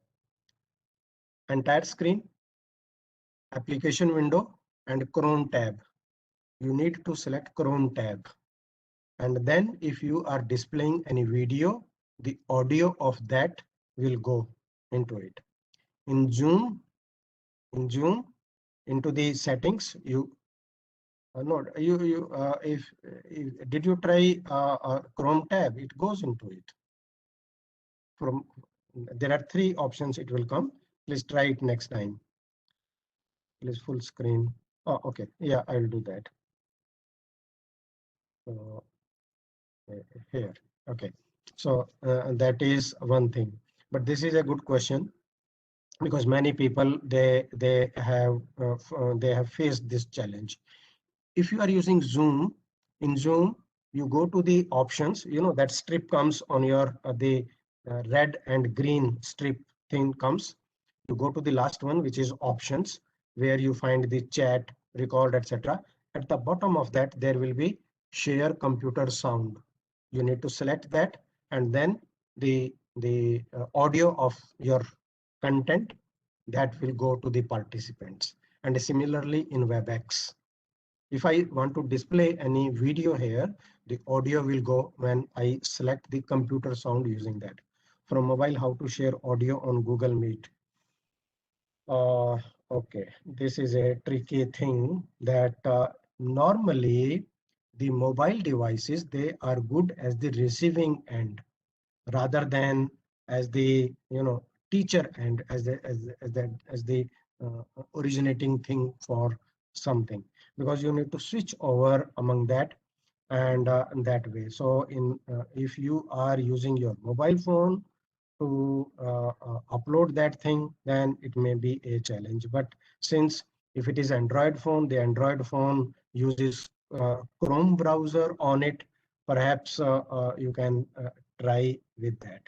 Entire screen, application window, and Chrome tab. You need to select Chrome tab. And then if you are displaying any video, the audio of that will go into it. In Zoom, into the settings, you no, if did you try Chrome tab? It goes into it. From there are three options. It will come. Please try it next time. Please full screen. Oh, okay. Yeah, I will do that. So here, okay. So that is one thing. But this is a good question, because many people they have faced this challenge. If you are using Zoom, in Zoom, you go to the options, that strip comes on your the red and green strip thing comes. You go to the last one, which is options, where you find the chat, record, etc. At the bottom of that, there will be share computer sound. You need to select that, and then the audio of your content that will go to the participants. And similarly in WebEx, if I want to display any video here, the audio will go when I select the computer sound using that. From mobile, how to share audio on Google Meet. Okay, this is a tricky thing that normally the mobile devices, they are good as the receiving end rather than as the teacher end, as the originating thing for something, because you need to switch over among that and that way. So in if you are using your mobile phone to upload that thing, then it may be a challenge. But since if it is Android phone, the Android phone uses Chrome browser on it, perhaps you can try with that.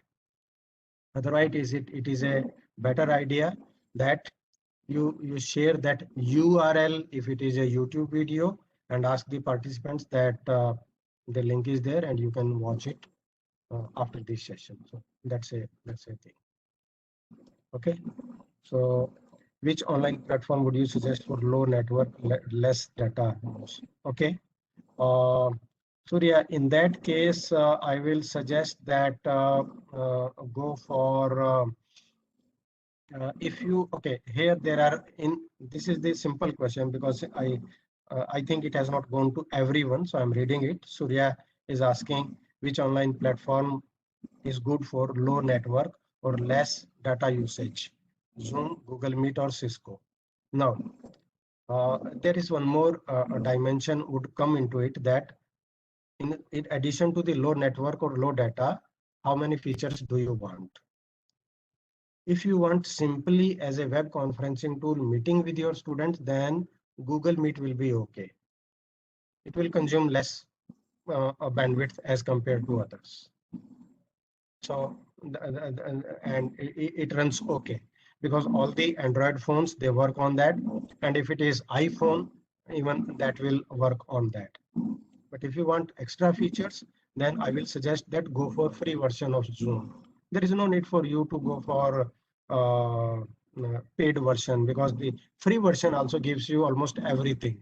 Otherwise, it is a better idea that you share that URL if it is a YouTube video, and ask the participants that the link is there and you can watch it after this session. So that's a thing. Okay. So which online platform would you suggest for low network, less data use? Okay. Surya, in that case, I will suggest that go for if you, okay, here there are this is the simple question because I think it has not gone to everyone, so I'm reading it. Surya is asking which online platform is good for low network or less data usage, Zoom, Google Meet, or Cisco. Now, there is one more dimension would come into it, that in addition to the low network or low data, how many features do you want? If you want simply as a web conferencing tool meeting with your students, then Google Meet will be okay. It will consume less bandwidth as compared to others. So, and it runs okay because all the Android phones, they work on that. And if it is iPhone, even that will work on that. But if you want extra features, then I will suggest that go for free version of Zoom. There is no need for you to go for paid version, because the free version also gives you almost everything.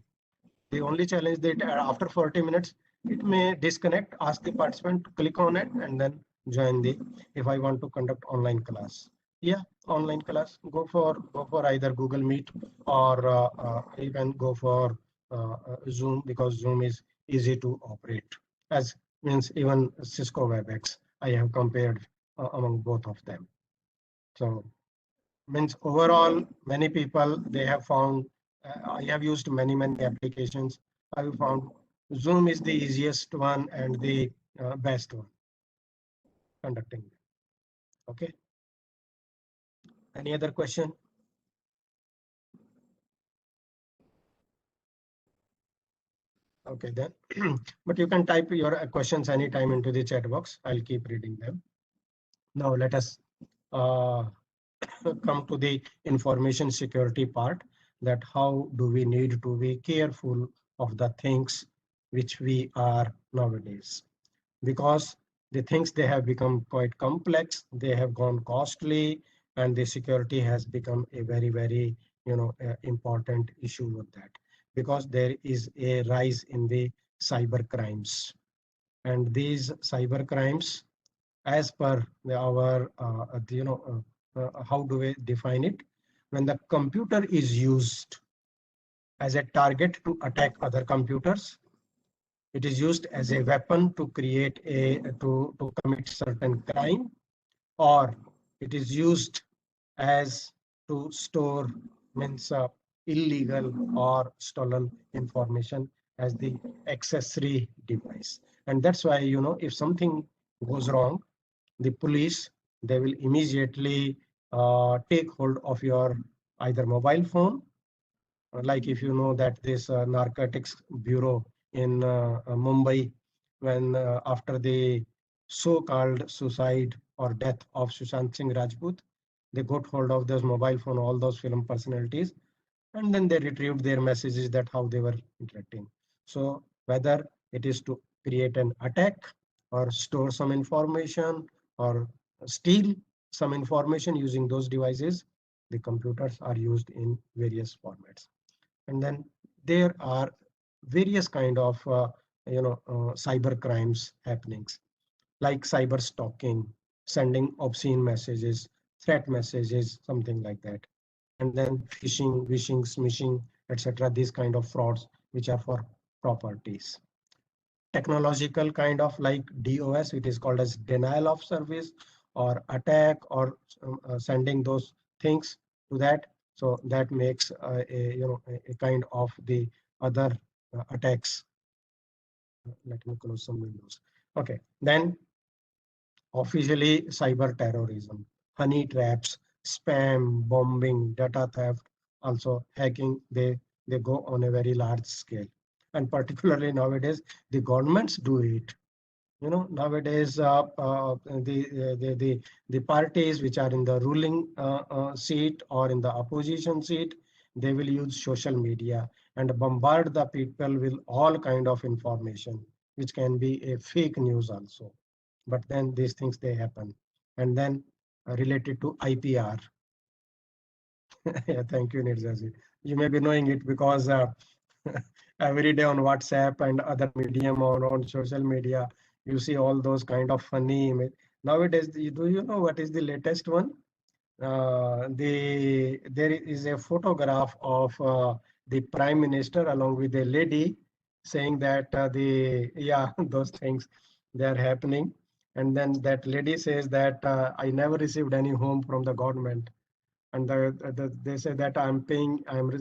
The only challenge that after 40 minutes, it may disconnect. Ask the participant to click on it and then join the, if I want to conduct online class. Yeah, online class, go for either Google Meet or you can go for Zoom, because Zoom is easy to operate. As means even Cisco WebEx, I have compared among both of them. So means overall, many people, they have found, I have used many applications. I have found Zoom is the easiest one and the best one conducting. Okay. Any other question? Okay, then. But you can type your questions anytime into the chat box. I'll keep reading them. Now let us come to the information security part, that how do we need to be careful of the things which we are nowadays, because the things, they have become quite complex, they have gone costly, and the security has become a very important issue with that, because there is a rise in the cyber crimes. And these cyber crimes, as per our how do we define it, when the computer is used as a target to attack other computers, it is used as a weapon to create to commit certain crime, or it is used as to store, means illegal or stolen information as the accessory device. And that's why, if something goes wrong, the police, they will immediately take hold of your either mobile phone, like if you know that this narcotics bureau in Mumbai, when after the so-called suicide or death of Sushant Singh Rajput, they got hold of those mobile phone, all those film personalities, and then they retrieved their messages, that how they were interacting. So whether it is to create an attack or store some information or steal some information using those devices, the computers are used in various formats. And then there are various kind of cyber crimes happenings, like cyber stalking, sending obscene messages, threat messages, something like that. And then phishing, wishing, smishing, etc. These kind of frauds which are for properties. Technological kind of like DOS, which is called as denial of service, or attack, or sending those things to that. So that makes a kind of the other attacks. Let me close some windows. Okay, then officially cyber terrorism, honey traps, spam, bombing, data theft, also hacking. They go on a very large scale, and particularly nowadays the governments do it. Nowadays the parties which are in the ruling seat or in the opposition seat, they will use social media and bombard the people with all kind of information, which can be a fake news also. But then these things they happen. And then related to IPR. Yeah, thank you, Nirjaji. You may be knowing it because every day on WhatsApp and other medium on social media, you see all those kind of funny image. Nowadays, do you know what is the latest one? There is a photograph of the prime minister along with a lady saying that those things they are happening, and then that lady says that I never received any home from the government, and they say that I'm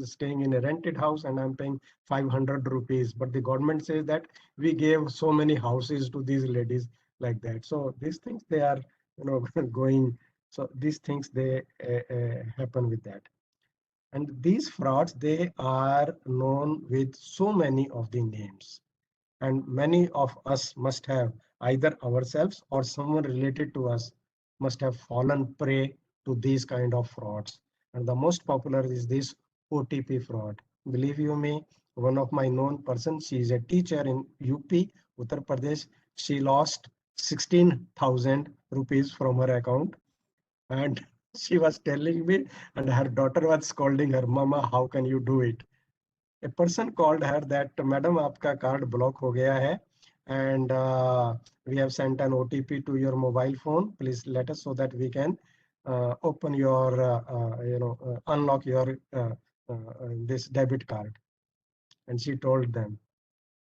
staying in a rented house and I'm paying 500 rupees, but the government says that we gave so many houses to these ladies, like that. So these things they are going. So these things they happen with that. And these frauds, they are known with so many of the names, and many of us must have, either ourselves or someone related to us must have fallen prey to these kind of frauds. And the most popular is this OTP fraud. Believe you me, one of my known persons, she is a teacher in UP, Uttar Pradesh. She lost 16,000 rupees from her account, and she was telling me, and her daughter was scolding her, Mama, how can you do it? A person called her that, Madam, आपका card block हो गया है, and we have sent an OTP to your mobile phone. Please let us so that we can open your, unlock your this debit card. And she told them.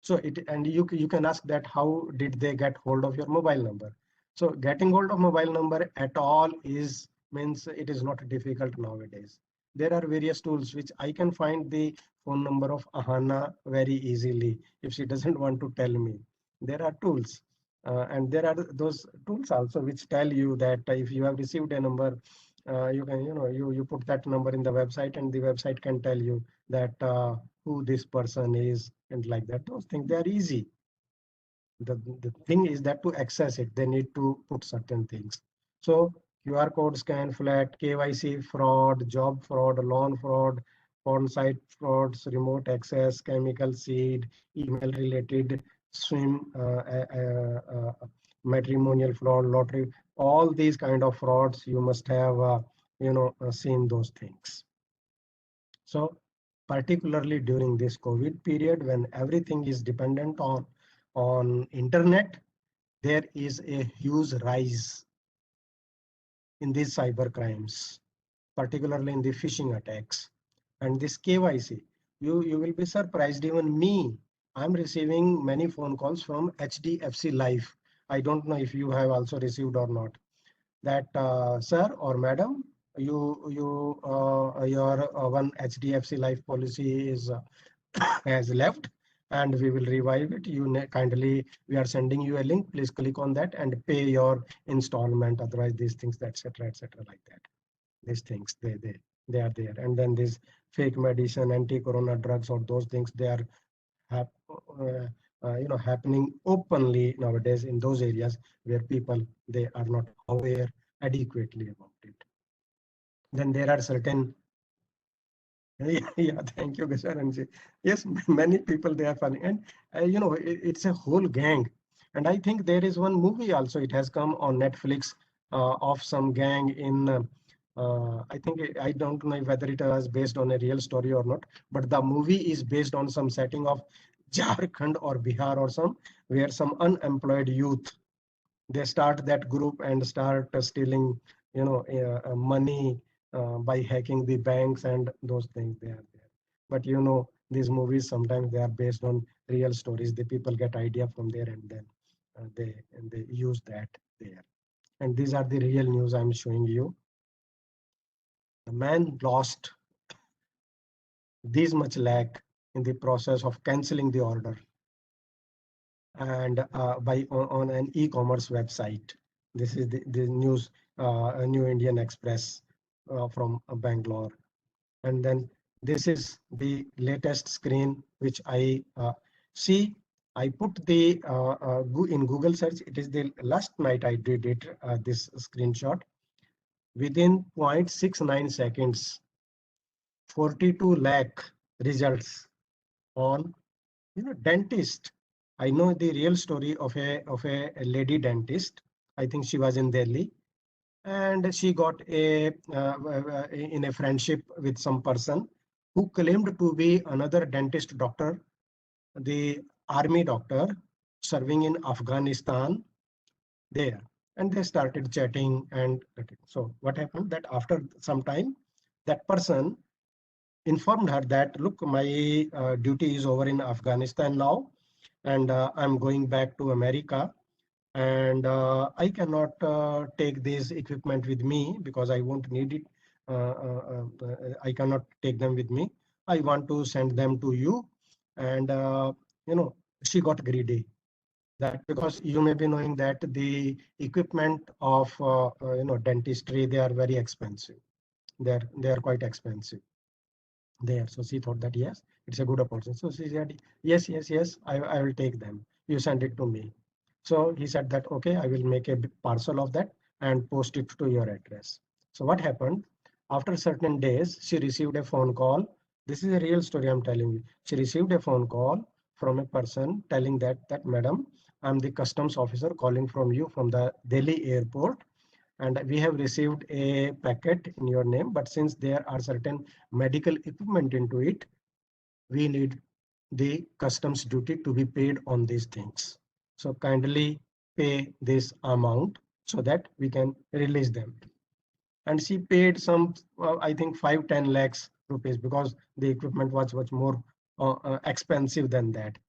So and you can ask that how did they get hold of your mobile number? So getting hold of mobile number at all is means it is not difficult nowadays. There are various tools which I can find the phone number of Ahana very easily if she doesn't want to tell me. There are tools. And there are those tools also which tell you that if you have received a number, you can, you put that number in the website, and the website can tell you that who this person is, and like that. Those things, they are easy. The thing is that to access it, they need to put certain things. So QR code scan, flat, KYC fraud, job fraud, loan fraud, on-site frauds, remote access, chemical seed, email related, swim, matrimonial fraud, lottery, all these kind of frauds, you must have, seen those things. So particularly during this COVID period, when everything is dependent on internet, there is a huge rise in these cyber crimes, particularly in the phishing attacks. And this KYC, you will be surprised, even me, I'm receiving many phone calls from HDFC Life. I don't know if you have also received or not. That sir or madam, your one HDFC Life policy is has left, and we will revive it. Kindly, we are sending you a link. Please click on that and pay your installment. Otherwise, these things, etc., like that. These things, they are there. And then these fake medicine, anti-corona drugs, or those things, they are happening openly nowadays in those areas where people, they are not aware adequately about it. Then there are certain yeah, thank you, Gasharanji. Yes, many people, they are funny, and it's a whole gang. And I think there is one movie also. It has come on Netflix of some gang in. I think I don't know whether it was based on a real story or not, but the movie is based on some setting of Jharkhand or Bihar or some, where some unemployed youth, they start that group and start stealing, money by hacking the banks and those things, they are there. But these movies sometimes they are based on real stories. The people get idea from there, and then they use that there. And these are the real news I'm showing you. The man lost this much lakh in the process of canceling the order, and by on an e-commerce website. This is the news, New Indian Express from Bangalore. And then this is the latest screen which I see. I put the in Google search. It is the last night I did it, this screenshot. Within 0.69 seconds, 42 lakh results on, dentist. I know the real story of a lady dentist. I think she was in Delhi, and she got in a friendship with some person who claimed to be another dentist doctor, the army doctor serving in Afghanistan there. And they started chatting. And so what happened, that after some time, that person informed her that, look, my duty is over in Afghanistan now, and I'm going back to America, and I cannot take this equipment with me because I won't need it. I cannot take them with me. I want to send them to you. And you know, she got greedy. That because you may be knowing that the equipment of dentistry, they are very expensive. They are quite expensive there. So she thought that yes, it's a good opportunity. So she said, yes, yes, yes, I will take them. You send it to me. So he said that, okay, I will make a parcel of that and post it to your address. So what happened? After certain days, she received a phone call. This is a real story I'm telling you. She received a phone call from a person telling that madam, I'm the customs officer calling from you from the Delhi airport, and we have received a packet in your name, but since there are certain medical equipment into it, we need the customs duty to be paid on these things. So kindly pay this amount so that we can release them. And she paid some, I think 5-10 lakhs rupees, because the equipment was much more expensive than that.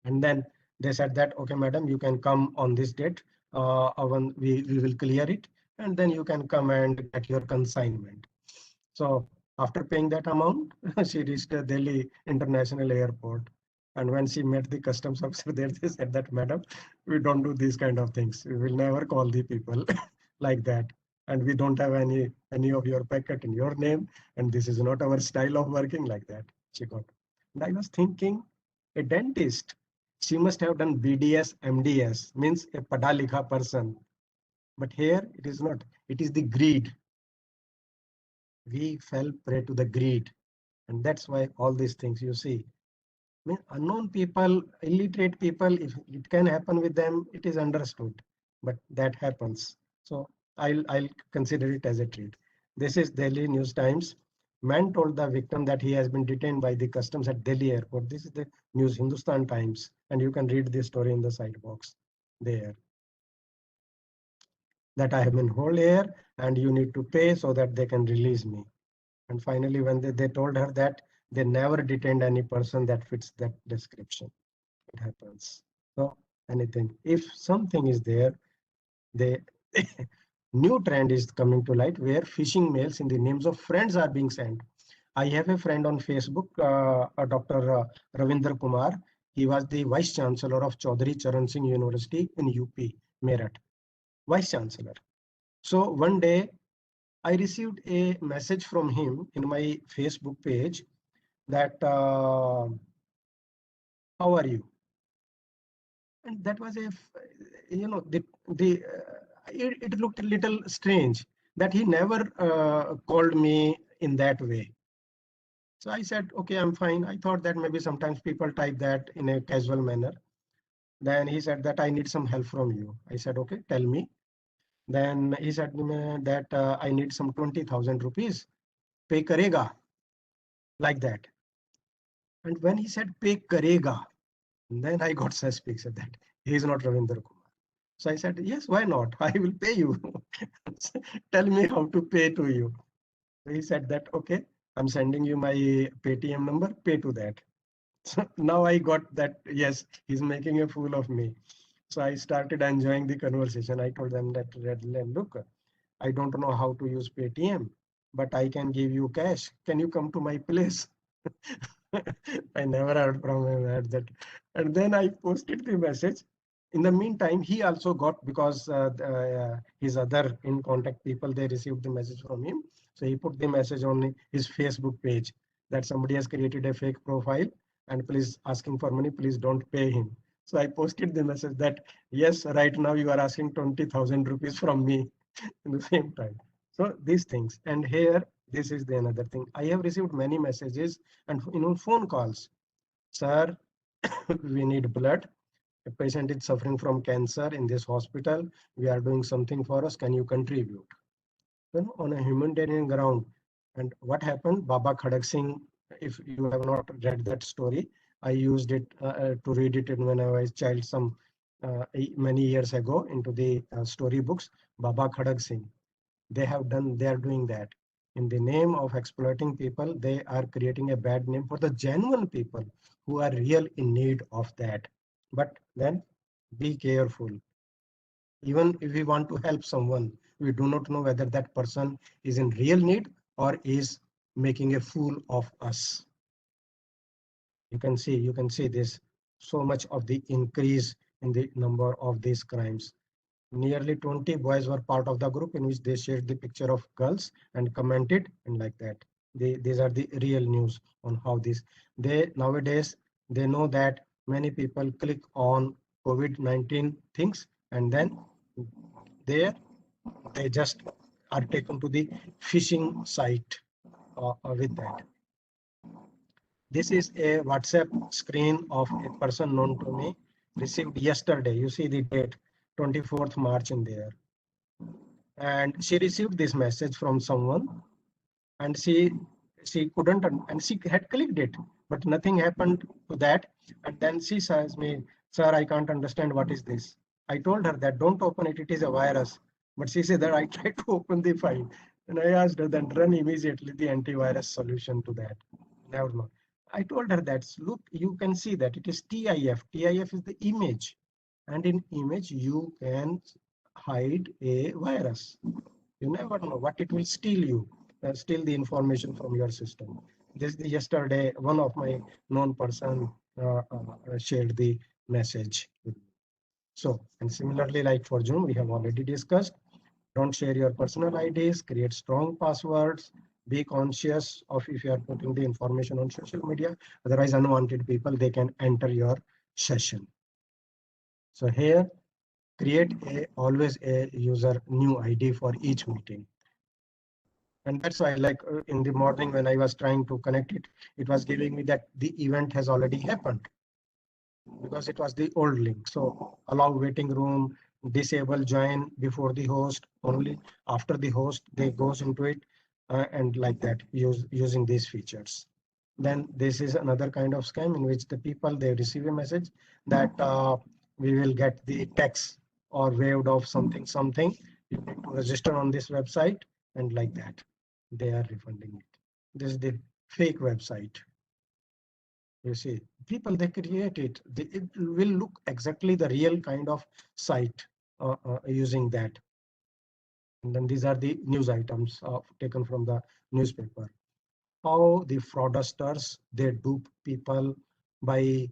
And then they said that, okay, madam, you can come on this date. When we will clear it, and then you can come and get your consignment. So after paying that amount, she reached the Delhi International Airport. And when she met the customs officer there, they said that, madam, we don't do these kind of things. We will never call the people like that. And we don't have any of your packet in your name. And this is not our style of working like that. She got. And I was thinking, a dentist, she must have done BDS, MDS, means a pada likha person. But here it is not. It is the greed. We fell prey to the greed. And that's why all these things you see. I mean, unknown people, illiterate people, if it can happen with them, it is understood. But that happens. So I'll consider it as a treat. This is Delhi News Times. Man told the victim that he has been detained by the customs at Delhi airport. This is the News Hindustan Times, and you can read this story in the side box there. That I have been held here, and you need to pay so that they can release me. And finally, when they told her that, they never detained any person that fits that description. It happens. So anything, if something is there, they new trend is coming to light where phishing mails in the names of friends are being sent. I have a friend on Facebook, Dr. Ravinder Kumar. He was the vice chancellor of Chaudhary Charan Singh University in UP, Meerut, vice chancellor. So one day I received a message from him in my Facebook page that, how are you? And that was it looked a little strange that he never called me in that way. So I said, okay, I'm fine. I thought that maybe sometimes people type that in a casual manner. Then he said that I need some help from you. I said, okay, tell me. Then he said that I need some 20,000 rupees. Pay karega, like that. And when he said pay karega, then I got suspicious that he is not Ravinder Kumar. So I said, yes, why not? I will pay you. Tell me how to pay to you. So he said that, okay, I'm sending you my Paytm number, pay to that. So now I got that, yes, he's making a fool of me. So I started enjoying the conversation. I told them that, look, I don't know how to use Paytm, but I can give you cash. Can you come to my place? I never heard from him at that. And then I posted the message In the meantime, he also got, because his other in contact people, they received the message from him. So he put the message on his Facebook page that somebody has created a fake profile and please asking for money, please don't pay him. So I posted the message that, yes, right now you are asking 20,000 rupees from me in the same time. So these things. And here, this is the another thing. I have received many messages and phone calls. Sir, we need blood. A patient is suffering from cancer in this hospital. We are doing something for us. Can you contribute? On a humanitarian ground. And what happened? Baba Khadak Singh, if you have not read that story, I used it to read it when I was a child many years ago into the story books. Baba Khadak Singh, they are doing that. In the name of exploiting people, they are creating a bad name for the genuine people who are real in need of that. But then be careful. Even if we want to help someone, we do not know whether that person is in real need or is making a fool of us. You can see this, so much of the increase in the number of these crimes. Nearly 20 boys were part of the group in which they shared the picture of girls and commented and like that. These are the real news on how this. They nowadays they know that many people click on COVID-19 things and then there they just are taken to the phishing site with that. This is a WhatsApp screen of a person known to me, received yesterday. You see the date, 24th March in there. And she received this message from someone and she couldn't, and she had clicked it, but nothing happened to that. And then she says me, sir, I can't understand what is this. I told her that don't open it, it is a virus. But she said that I tried to open the file. And I asked her then run immediately the antivirus solution to that. Never know. I told her that look, you can see that it is TIF. TIF is the image. And in image, you can hide a virus. You never know what it will steal you, steal the information from your system. This yesterday, one of my known person shared the message with me. So, and similarly, like for Zoom, we have already discussed. Don't share your personal IDs, create strong passwords, be conscious of if you are putting the information on social media. Otherwise, unwanted people, they can enter your session. So here, create always a user new ID for each meeting. And that's why, like in the morning when I was trying to connect it, it was giving me that the event has already happened because it was the old link. So allow waiting room, disable join before the host, only after the host they goes into it, and like that using these features. Then this is another kind of scam in which the people, they receive a message that we will get the tax or waived off something. You need to register on this website and like that they are refunding it. This is the fake website. You see, people, they create it. It will look exactly the real kind of site using that. And then these are the news items taken from the newspaper. How the fraudsters, they dupe people by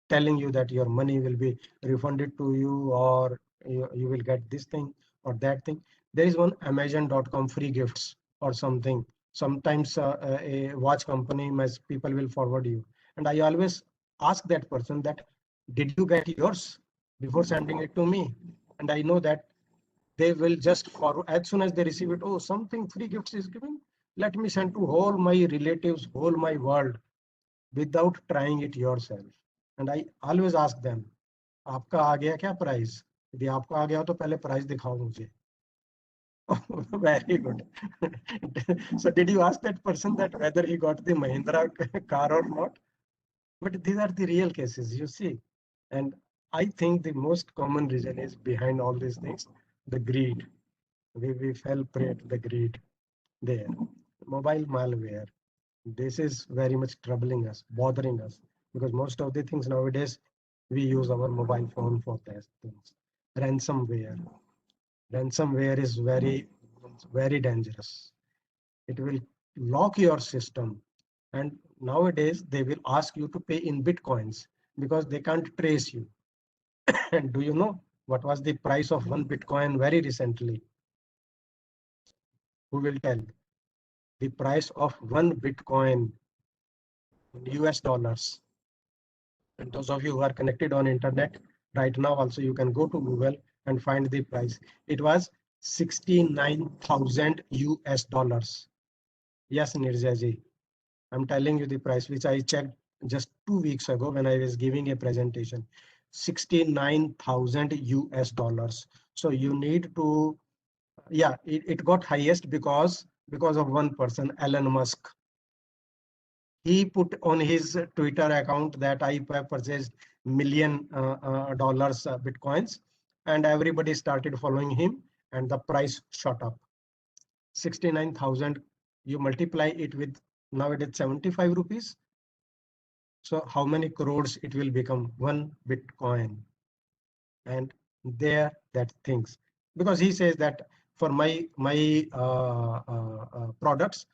telling you that your money will be refunded to you, or you will get this thing or that thing. There is one Amazon.com free gifts or something. Sometimes a watch company, people will forward you. And I always ask that person that, did you get yours before sending it to me? And I know that they will just forward as soon as they receive it. Oh, something free gifts is given. Let me send to all my relatives, whole my world, without trying it yourself. And I always ask them, आपका आ गया क्या price? यदि आपका आ गया हो तो पहले price दिखाओ मुझे. Very good. So did you ask that person that whether he got the Mahindra car or not? But these are the real cases, you see. And I think the most common reason is behind all these things, the greed. We fell prey to the greed there. Mobile malware. This is very much troubling us, bothering us, because most of the things nowadays we use our mobile phone for these things. Ransomware. Ransomware is very dangerous. It will lock your system. And nowadays they will ask you to pay in Bitcoins because they can't trace you. And do you know what was the price of one Bitcoin very recently? Who will tell? The price of one Bitcoin in US dollars. And those of you who are connected on internet right now, also you can go to Google and find the price. It was 69,000 US dollars. Yes, Nirjaji, I'm telling you the price which I checked just 2 weeks ago when I was giving a presentation. 69,000 US dollars. So you need to, yeah, it got highest because of one person, Elon Musk. He put on his Twitter account that I have purchased million dollars Bitcoins, and everybody started following him, and the price shot up. 69,000, you multiply it with nowadays 75 rupees. So how many crores it will become? One Bitcoin. And there that things, because he says that for my products,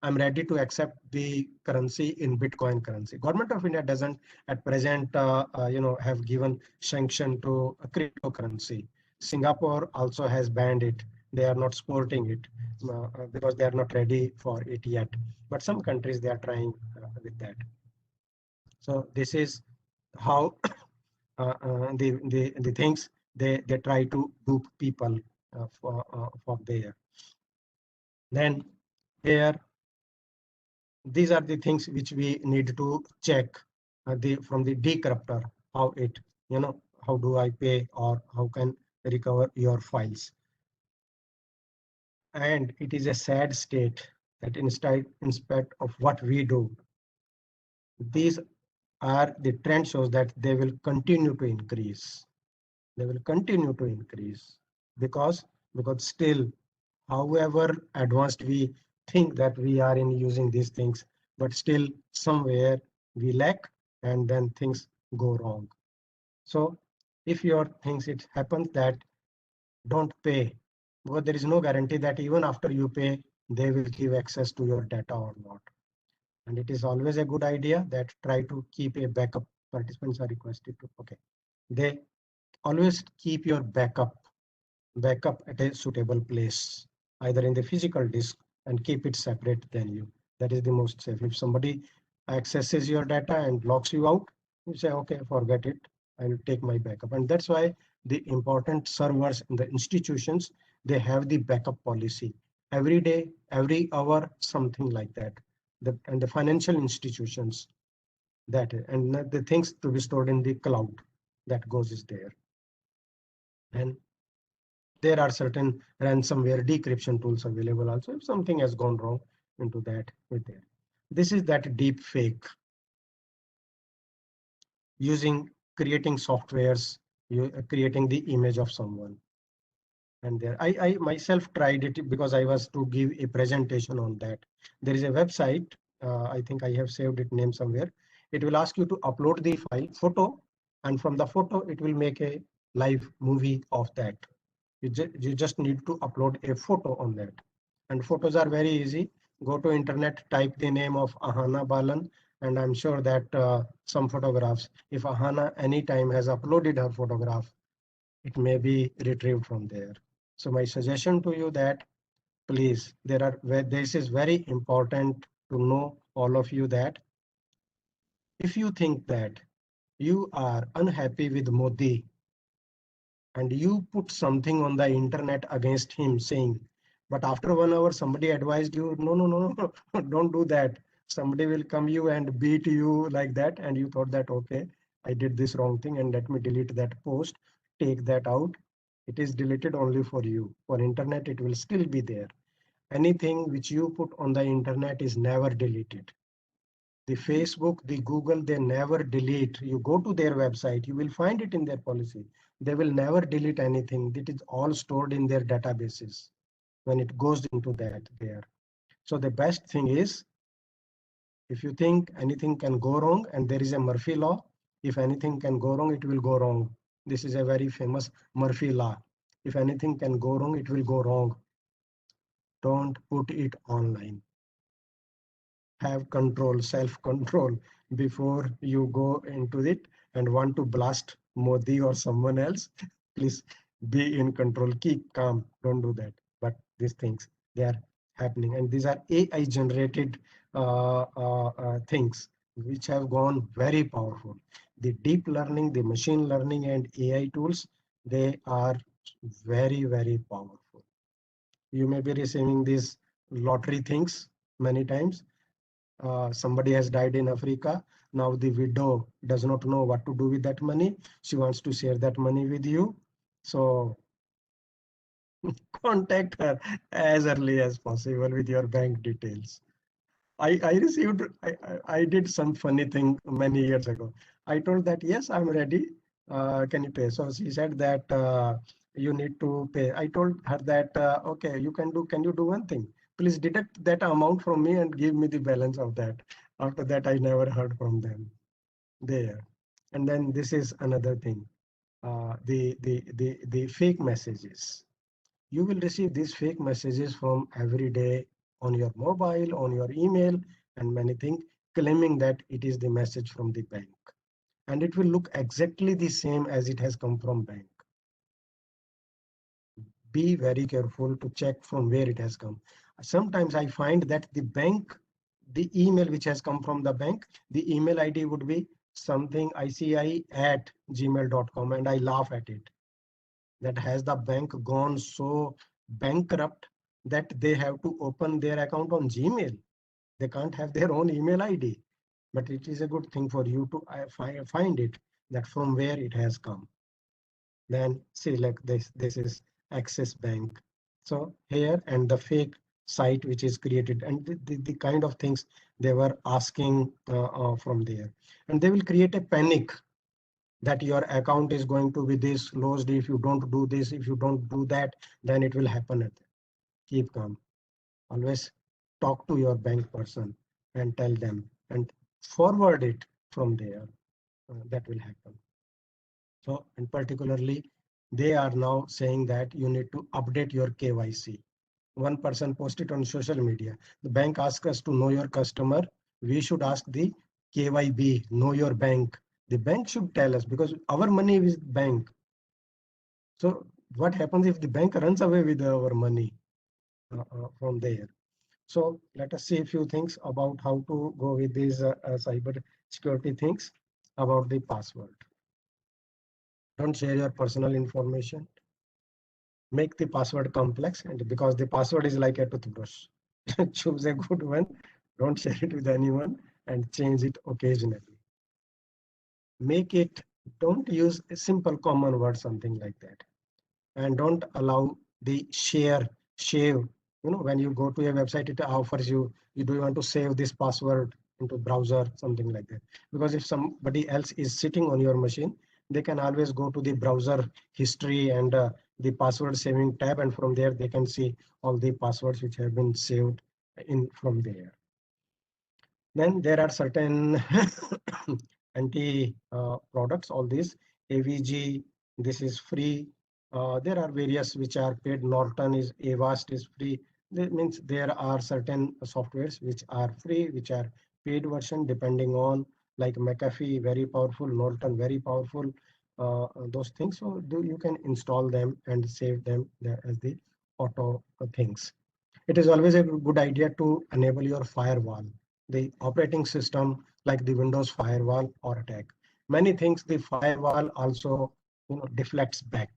I'm ready to accept the currency in Bitcoin currency. Government of India doesn't at present have given sanction to a cryptocurrency. Singapore also has banned it. They are not supporting it because they are not ready for it yet, but some countries they are trying with that. So this is how the things they try to dupe people for there. Then here, these are the things which we need to check from the decryptor, how it, how do I pay or how can recover your files. And it is a sad state that instead of what we do, these are the trend shows that they will continue to increase. They will continue to increase because still, however advanced we think that we are in using these things, but still somewhere we lack, and then things go wrong. So if your things it happens that don't pay, because there is no guarantee that even after you pay they will give access to your data or not. And it is always a good idea that try to keep a backup. Participants are requested to, okay, they always keep your backup at a suitable place, either in the physical disk, and keep it separate than you. That is the most safe. If somebody accesses your data and locks you out, you say, okay, forget it. I will take my backup. And that's why the important servers in the institutions, they have the backup policy. Every day, every hour, something like that. And the financial institutions, and the things to be stored in the cloud, that goes is there. And there are certain ransomware decryption tools available also if something has gone wrong into that with there. This is that deep fake, using creating softwares, creating the image of someone. And there I myself tried it because I was to give a presentation on that. There is a website, I think I have saved it name somewhere. It will ask you to upload the file photo, and from the photo it will make a live movie of that. You just need to upload a photo on that. And photos are very easy. Go to internet, type the name of Ahana Balan, and I'm sure that some photographs, if Ahana anytime has uploaded her photograph, it may be retrieved from there. So my suggestion to you that please, this is very important to know, all of you, that if you think that you are unhappy with Modi and you put something on the internet against him saying, but after 1 hour somebody advised you, no, no, no, no, don't do that. Somebody will come you and beat you like that, and you thought that, okay, I did this wrong thing and let me delete that post, take that out. It is deleted only for you. For internet, it will still be there. Anything which you put on the internet is never deleted. The Facebook, the Google, they never delete. You go to their website, you will find it in their policy. They will never delete anything. It is all stored in their databases when it goes into that there. So the best thing is, if you think anything can go wrong, and there is a Murphy law, if anything can go wrong, it will go wrong. This is a very famous Murphy law. If anything can go wrong, it will go wrong. Don't put it online. Have control, self-control before you go into it. and want to blast Modi or someone else, please be in control, keep calm, don't do that. But these things, they are happening, and these are AI generated things which have gone very powerful. The deep learning, the machine learning and AI tools, they are very, very powerful. You may be receiving these lottery things many times. Somebody has died in Africa. Now the widow does not know what to do with that money. She wants to share that money with you. So contact her as early as possible with your bank details. I did some funny thing many years ago. I told that, yes, I'm ready. Can you pay? So she said that you need to pay. I told her that, okay, can you do one thing? Please deduct that amount from me and give me the balance of that. After that, I never heard from them there. And then this is another thing, the fake messages. You will receive these fake messages from every day on your mobile, on your email, and many things, claiming that it is the message from the bank. And it will look exactly the same as it has come from bank. Be very careful to check from where it has come. Sometimes I find that the bank, the email which has come from the bank, the email ID would be something ICI@gmail.com, and I laugh at it. That has the bank gone so bankrupt that they have to open their account on Gmail? They can't have their own email ID. But it is a good thing for you to find it, that from where it has come. Then see, like this is Axis Bank. So here, and the fake site which is created, and the kind of things they were asking from there. And they will create a panic that your account is going to be this closed. If you don't do this, if you don't do that, then it will happen. Keep calm. Always talk to your bank person and tell them and forward it from there. That will happen. So, and particularly, they are now saying that you need to update your KYC. One person posted on social media. The bank asks us to know your customer. We should ask the KYB, know your bank. The bank should tell us, because our money is bank. So what happens if the bank runs away with our money from there? So let us see a few things about how to go with these cyber security things. About the password. Don't share your personal information. Make the password complex, and because the password is like a toothbrush, choose a good one. Don't share it with anyone, and change it occasionally. Make it, don't use a simple common word, something like that. And don't allow the save. When you go to a website, it offers you do you want to save this password into browser, something like that. Because if somebody else is sitting on your machine, they can always go to the browser history and the password saving tab, and from there they can see all the passwords which have been saved in from there. Then there are certain anti products, all these AVG, this is free. There are various which are paid. Norton is, Avast is free. That means there are certain softwares which are free, which are paid version, depending on, like McAfee, very powerful, Norton, very powerful, those things. So you can install them and save them there as the auto things. It is always a good idea to enable your firewall, the operating system, like the Windows firewall or attack. Many things the firewall also deflects back.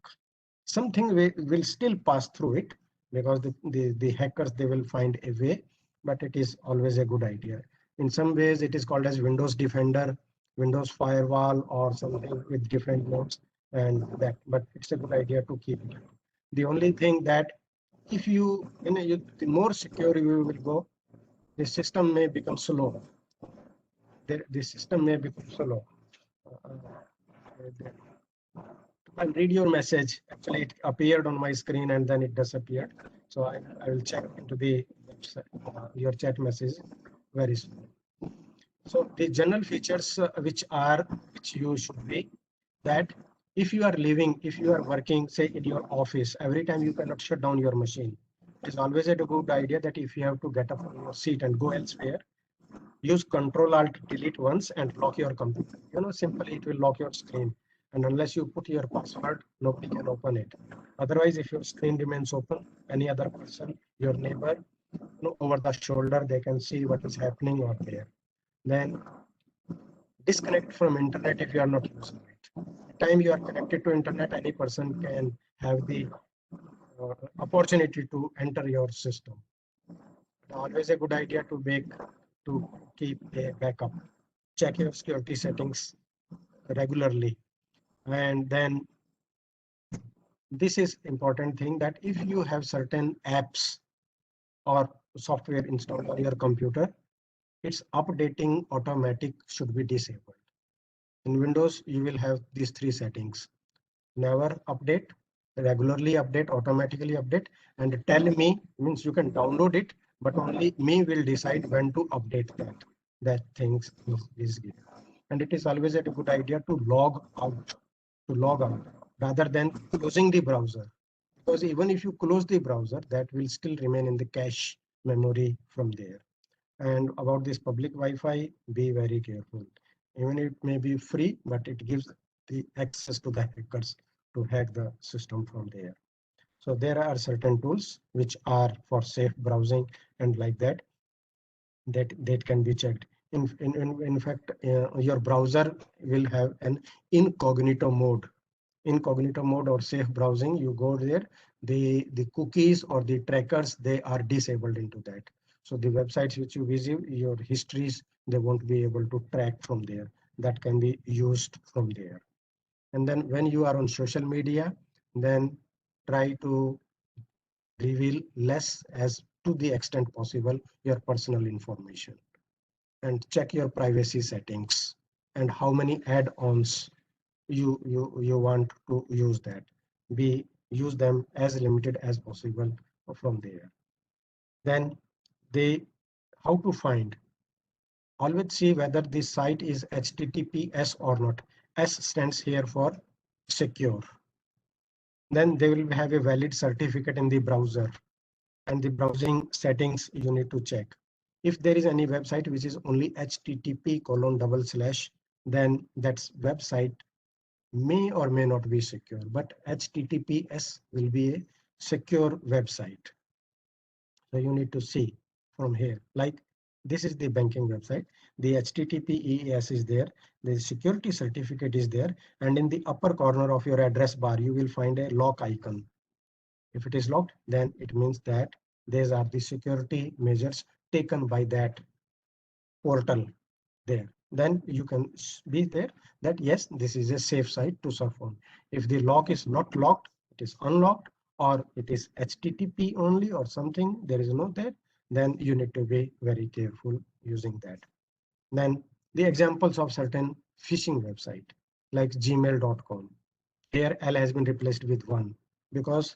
Something will still pass through it, because the hackers, they will find a way, but it is always a good idea. In some ways, it is called as Windows Defender, Windows Firewall, or something with different modes, and that. But it's a good idea to keep it. The only thing that, if the more secure you will go, the system may become slow. The system may become slow. I'll read your message. Actually, it appeared on my screen and then it disappeared. So I will check into the your chat message very soon. So the general features which you should be, that if you are if you are working, say in your office, every time you cannot shut down your machine. It's always a good idea that if you have to get up from your seat and go elsewhere, use Control Alt Delete once and lock your computer. Simply it will lock your screen. And unless you put your password, nobody can open it. Otherwise, if your screen remains open, any other person, your neighbor, over the shoulder, they can see what is happening over there. Then disconnect from internet if you are not using it. The time you are connected to internet, any person can have the opportunity to enter your system. Always a good idea to keep a backup. Check your security settings regularly. And then this is important thing that if you have certain apps or software installed on your computer, its updating automatic should be disabled. In Windows, you will have these three settings: never update, regularly update, automatically update, and tell me, means you can download it, but only me will decide when to update that things is given. And it is always a good idea to log out rather than closing the browser, because even if you close the browser, that will still remain in the cache memory from there. And about this public Wi-Fi, be very careful. Even it may be free, but it gives the access to the hackers to hack the system from there. So there are certain tools which are for safe browsing and like that can be checked. In fact, your browser will have an incognito mode. Incognito mode or safe browsing, you go there, the cookies or the trackers, they are disabled into that. So the websites which you visit, your histories, they won't be able to track from there. That can be used from there. And then when you are on social media, then try to reveal less as to the extent possible your personal information, and check your privacy settings and how many add-ons you want to use that. Use them as limited as possible from there. Then they how to find, always see whether the site is HTTPS or not. S stands here for secure. Then they will have a valid certificate in the browser, and the browsing settings you need to check. If there is any website which is only http:// then that's website may or may not be secure, but HTTPS will be a secure website. So you need to see from here, like this is the banking website. The HTTPS is there. The security certificate is there. And in the upper corner of your address bar, you will find a lock icon. If it is locked, then it means that these are the security measures taken by that portal there. Then you can be there that yes, this is a safe site to surf on. If the lock is not locked, it is unlocked, or it is HTTP only or something, there is no there, then you need to be very careful using that. Then the examples of certain phishing website like gmail.com. Here L has been replaced with 1 because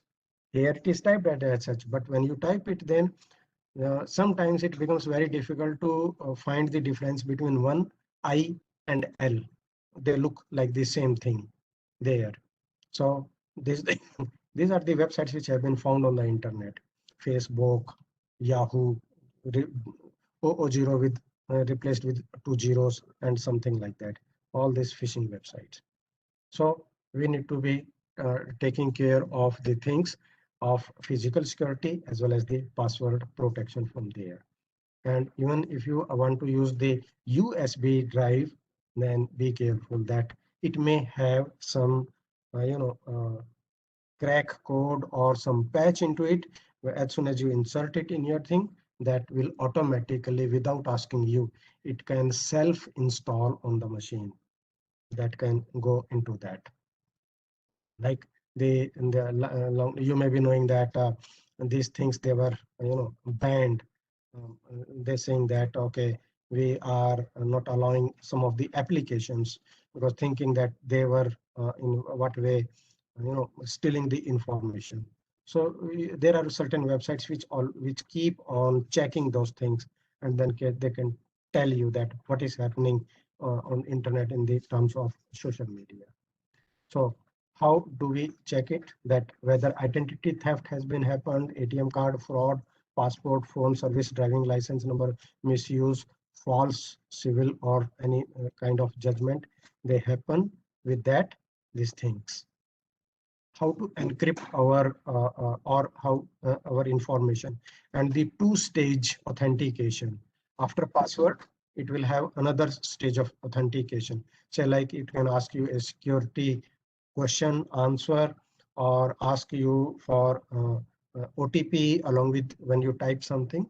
here it is typed as such, but when you type it, then sometimes it becomes very difficult to find the difference between 1 I and L. They look like the same thing there. So this these are the websites which have been found on the internet. Facebook, Yahoo, 000 with replaced with 2 zeros and something like that. All these phishing websites. So we need to be taking care of the things of physical security as well as the password protection from there. And even if you want to use the USB drive, then be careful that it may have some, crack code or some patch into it. As soon as you insert it in your thing, that will automatically, without asking you, it can self-install on the machine. That can go into that. Like you may be knowing that these things, they were banned. They're saying that okay, we are not allowing some of the applications because thinking that they were in what way stealing the information. So there are certain websites which keep on checking those things, and then they can tell you that what is happening on internet in the terms of social media. So how do we check it, that whether identity theft has been happened, ATM card fraud, passport, phone service, driving license number misuse, false civil or any kind of judgment, they happen with that, these things. How to encrypt our or how our information, and the two-stage authentication. After password, it will have another stage of authentication. Say like it can ask you a security question answer, or ask you for OTP along with when you type something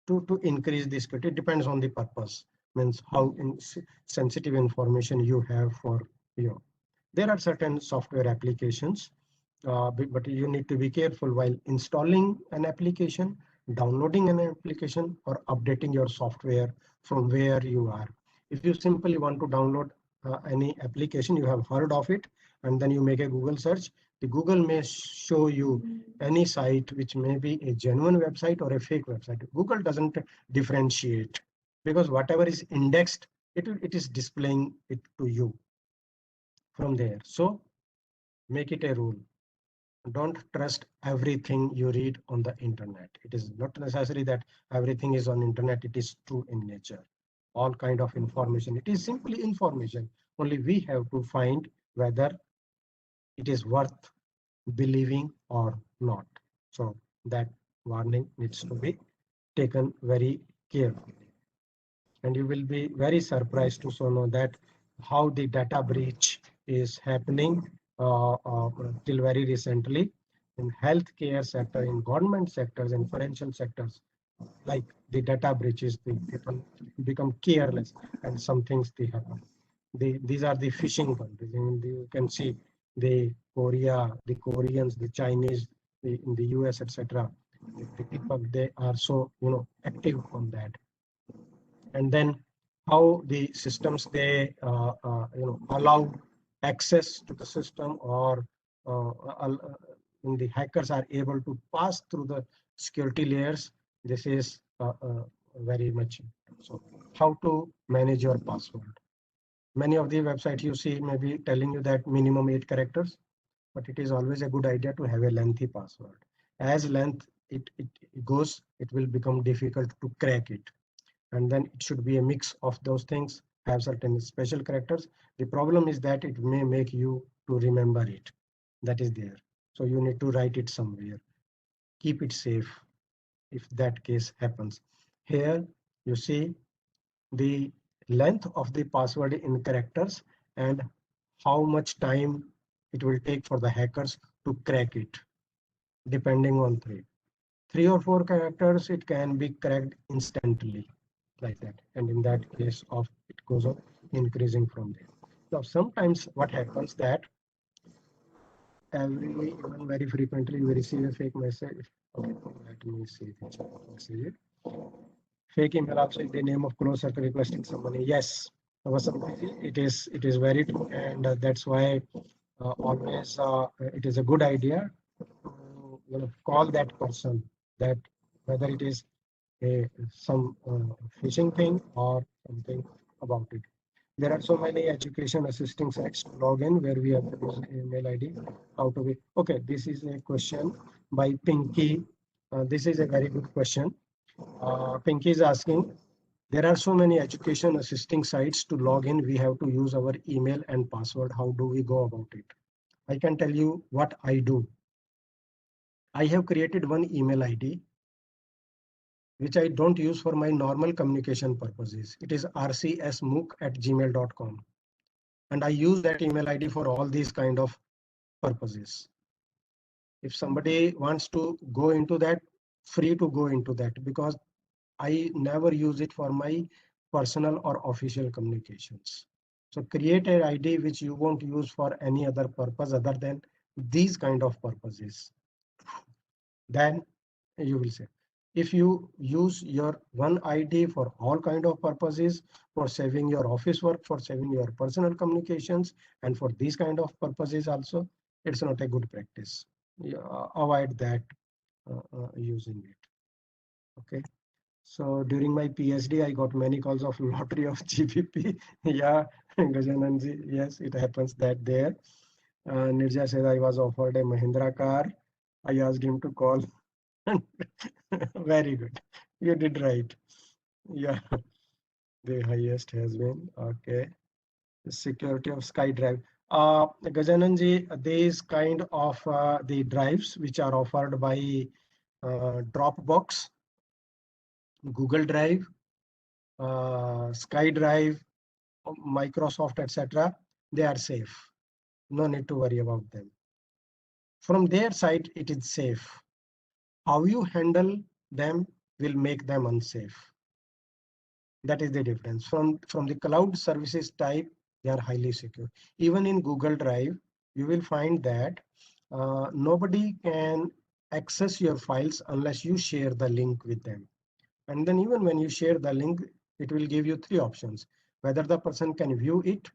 to increase the security. It depends on the purpose, means how sensitive information you have for you. There are certain software applications, but you need to be careful while installing an application, downloading an application, or updating your software from where you are. If you simply want to download any application, you have heard of it, and then you make a Google search, the Google may show you any site which may be a genuine website or a fake website. Google doesn't differentiate, because whatever is indexed, it is displaying it to you from there. So make it a rule. Don't trust everything you read on the internet. It is not necessary that everything is on internet. It is true in nature. All kind of information. It is simply information. Only we have to find whether it is worth believing or not. So that warning needs to be taken very carefully. And you will be very surprised to know that how the data breach is happening till very recently in healthcare sector, in government sectors, in financial sectors. Like the data breaches, the people become careless, and some things they happen. These are the phishing countries. You can see the Korea, the Koreans, the Chinese, in the US, etc. The people, they are so active on that. And then how the systems, they allow access to the system, or when the hackers are able to pass through the security layers. This is very much so. How to manage your password? Many of the websites you see may be telling you that minimum 8 characters, but it is always a good idea to have a lengthy password. As length it goes, it will become difficult to crack it. And then it should be a mix of those things, have certain special characters. The problem is that it may make you to remember it. That is there. So you need to write it somewhere. Keep it safe if that case happens. Here you see the length of the password in characters and how much time it will take for the hackers to crack it, depending on three or four characters, it can be cracked instantly, like that. And in that case of it goes on increasing from there. Now sometimes what happens that even very frequently we receive a fake message. Okay, let me see the message. Fake email also in the name of close circle requesting some money. Yes, it is very true, and that's why always it is a good idea to call that person, that whether it is some phishing thing or something about it. There are so many education assisting sites to log in where we have to use email ID. How to be? Okay, this is a question by Pinky. This is a very good question. Pinky is asking, there are so many education assisting sites to log in. We have to use our email and password. How do we go about it? I can tell you what I do. I have created one email ID which I don't use for my normal communication purposes. It is rcsmook@gmail.com. And I use that email ID for all these kind of purposes. If somebody wants to go into that, free to go into that, because I never use it for my personal or official communications. So create an ID which you won't use for any other purpose other than these kind of purposes. Then you will say, if you use your one ID for all kind of purposes, for saving your office work, for saving your personal communications, and for these kind of purposes also, it's not a good practice. Avoid that using it. Okay. So during my PhD, I got many calls of lottery of GBP. Yeah, Gajananji, yes, it happens that there. Nirja said I was offered a Mahindra car. I asked him to call. Very good. You did right. Yeah. The highest has been, okay. The security of SkyDrive. Gajananji, these kind of the drives which are offered by Dropbox, Google Drive, SkyDrive, Microsoft, etc., they are safe. No need to worry about them. From their side, it is safe. How you handle them will make them unsafe. That is the difference. From the cloud services type, they are highly secure. Even in Google Drive, you will find that nobody can access your files unless you share the link with them. And then even when you share the link, it will give you three options: whether the person can view it,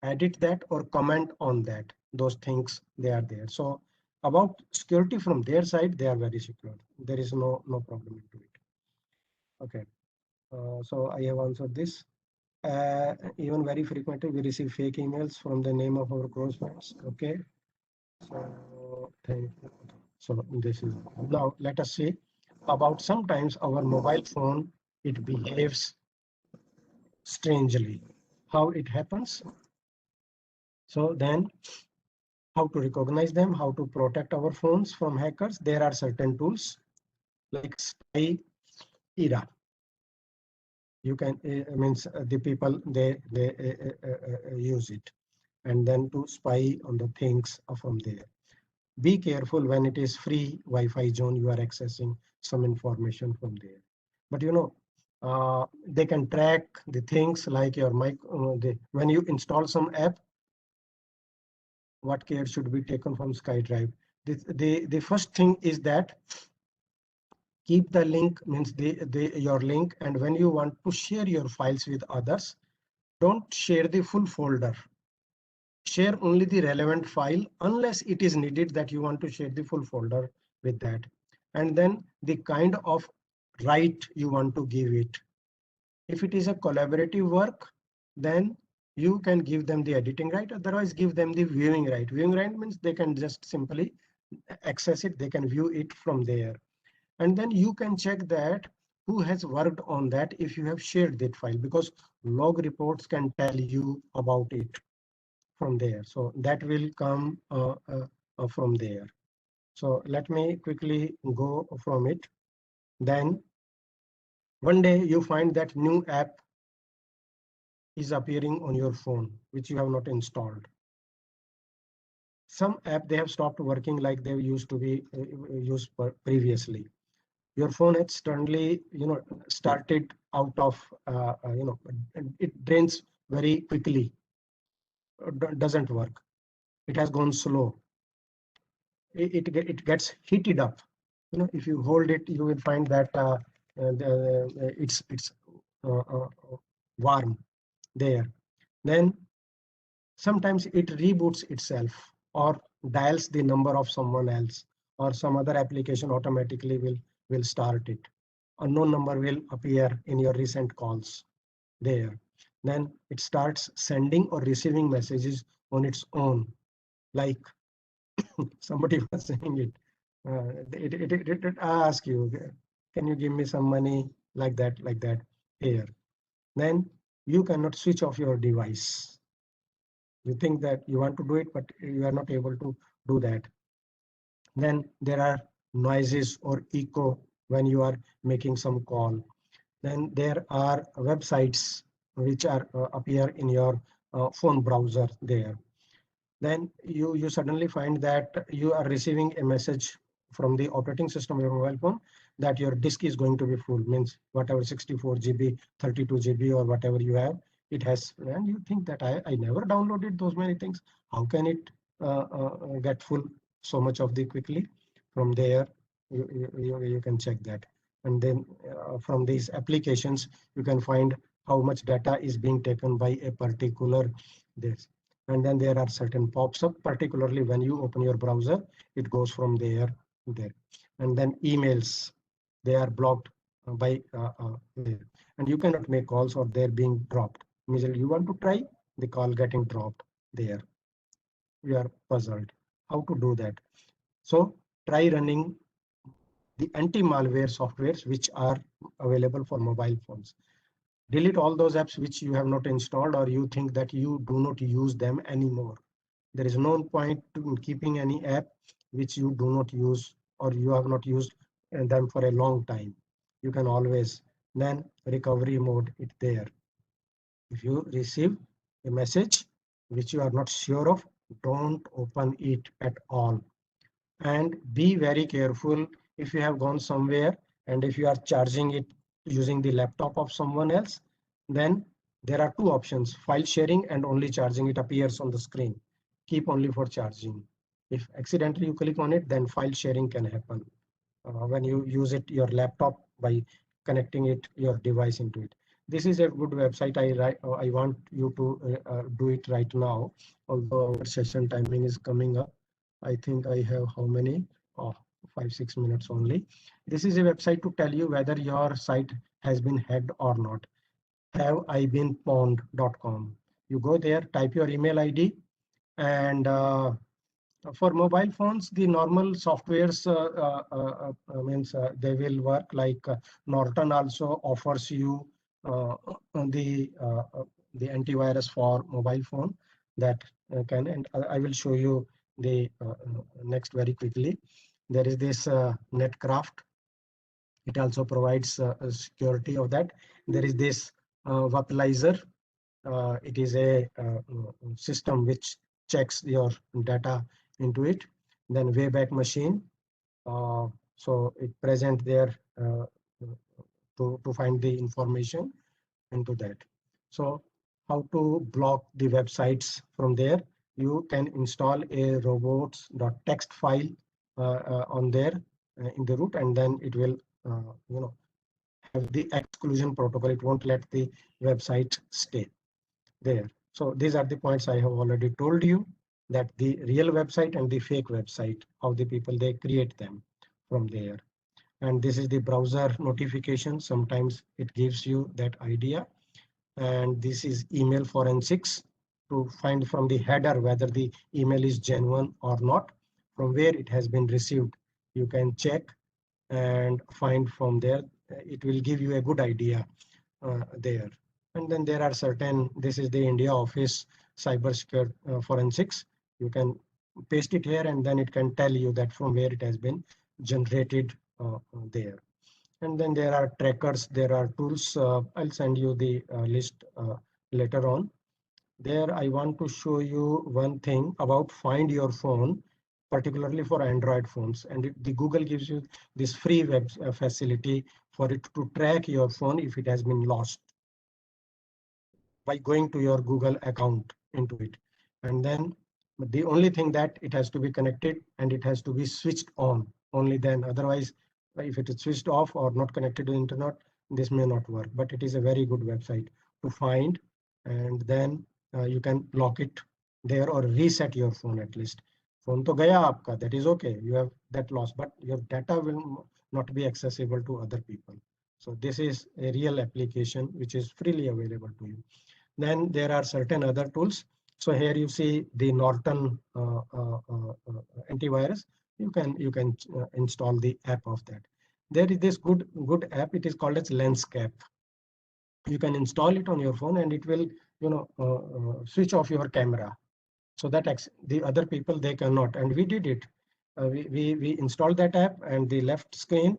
edit that, or comment on that. Those things, they are there. So about security from their side, they are very secure. There is no problem into it. Okay. So I have answered this. Even very frequently we receive fake emails from the name of our close friends. Okay. So thank you. So this is now, let us see about sometimes our mobile phone, it behaves strangely. How it happens? So then, how to recognize them, how to protect our phones from hackers? There are certain tools like Spy Era. You can means the people they use it, and then to spy on the things from there. Be careful when it is free Wi-Fi zone, you are accessing some information from there. But you know, they can track the things like your mic. When you install some app, what care should be taken from SkyDrive? The first thing is that keep the link, means your link, and when you want to share your files with others, don't share the full folder. Share only the relevant file unless it is needed that you want to share the full folder with that. And then the kind of right you want to give it. If it is a collaborative work, then you can give them the editing right. Otherwise, give them the viewing right. Viewing right means they can just simply access it. They can view it from there. And then you can check that who has worked on that if you have shared that file, because log reports can tell you about it from there. So that will come from there. So let me quickly go from it. Then one day you find that new app is appearing on your phone, which you have not installed. Some app, they have stopped working like they used to be used previously. Your phone had suddenly, started out of, it drains very quickly, doesn't work. It has gone slow. It gets heated up. If you hold it, you will find that it's warm there. Then sometimes it reboots itself or dials the number of someone else, or some other application automatically will start it. Unknown number will appear in your recent calls there. Then it starts sending or receiving messages on its own, like somebody was saying it. It ask you, can you give me some money, like that here. Then you cannot switch off your device. You think that you want to do it, but you are not able to do that. Then there are noises or echo when you are making some call. Then there are websites which are appear in your phone browser there. Then you suddenly find that you are receiving a message from the operating system of your mobile phone that your disk is going to be full, means whatever 64 GB, 32 GB, or whatever you have, it has. And you think that I never downloaded those many things. How can it get full so much of the quickly? From there, you can check that. And then from these applications, you can find how much data is being taken by a particular this. And then there are certain pops up, particularly when you open your browser, it goes from there to there. And then emails, they are blocked by there. And you cannot make calls or they're being dropped. Means you want to try, the call getting dropped there. We are puzzled how to do that. So try running the anti-malware softwares which are available for mobile phones. Delete all those apps which you have not installed or you think that you do not use them anymore. There is no point to keeping any app which you do not use or you have not used them for a long time. You can always then recovery mode it there. If you receive a message which you are not sure of, don't open it at all. And be very careful if you have gone somewhere and if you are charging it using the laptop of someone else, then there are two options: file sharing and only charging. It appears on the screen. Keep only for charging. If accidentally you click on it, then file sharing can happen when you use it your laptop by connecting it your device into it. This is a good website. I want you to do it right now, although our session timing is coming up. I think I have how many? Oh, 5-6 minutes only. This is a website to tell you whether your site has been hacked or not. Haveibeenpwned.com. You go there, type your email ID, and for mobile phones, the normal softwares means they will work like Norton also offers you uh, the uh, uh, the antivirus for mobile phone that can, and I will show you the next very quickly. There is this Netcraft. It also provides security of that. There is this Virtualizer. It is a system which checks your data into it. Then Wayback Machine. So it present there to find the information into that. So how to block the websites from there? You can install a robots.txt file on there in the root, and then it will have the exclusion protocol. It won't let the website stay there. So these are the points I have already told you, that the real website and the fake website, how the people they create them from there. And this is the browser notification. Sometimes it gives you that idea. And this is email forensics to find from the header whether the email is genuine or not, from where it has been received. You can check and find from there. It will give you a good idea there. And then there are certain, this is the India Office Cyber Secure Forensics. You can paste it here and then it can tell you that from where it has been generated there. And then there are trackers, there are tools. I'll send you the list later on. There I want to show you one thing about Find Your Phone, particularly for Android phones. And the Google gives you this free web facility for it to track your phone if it has been lost by going to your Google account into it. And then the only thing that it has to be connected and it has to be switched on only then. Otherwise, if it is switched off or not connected to the internet, this may not work. But it is a very good website to find, and then you can lock it there or reset your phone at least. Phone to gaya aapka, that is okay. You have that loss, but your data will not be accessible to other people. So this is a real application which is freely available to you. Then there are certain other tools. So here you see the Norton antivirus. You can install the app of that. There is this good app. It is called as Lenscape. You can install it on your phone, and it will switch off your camera, so that the other people they cannot. And we did it. We installed that app, and the left screen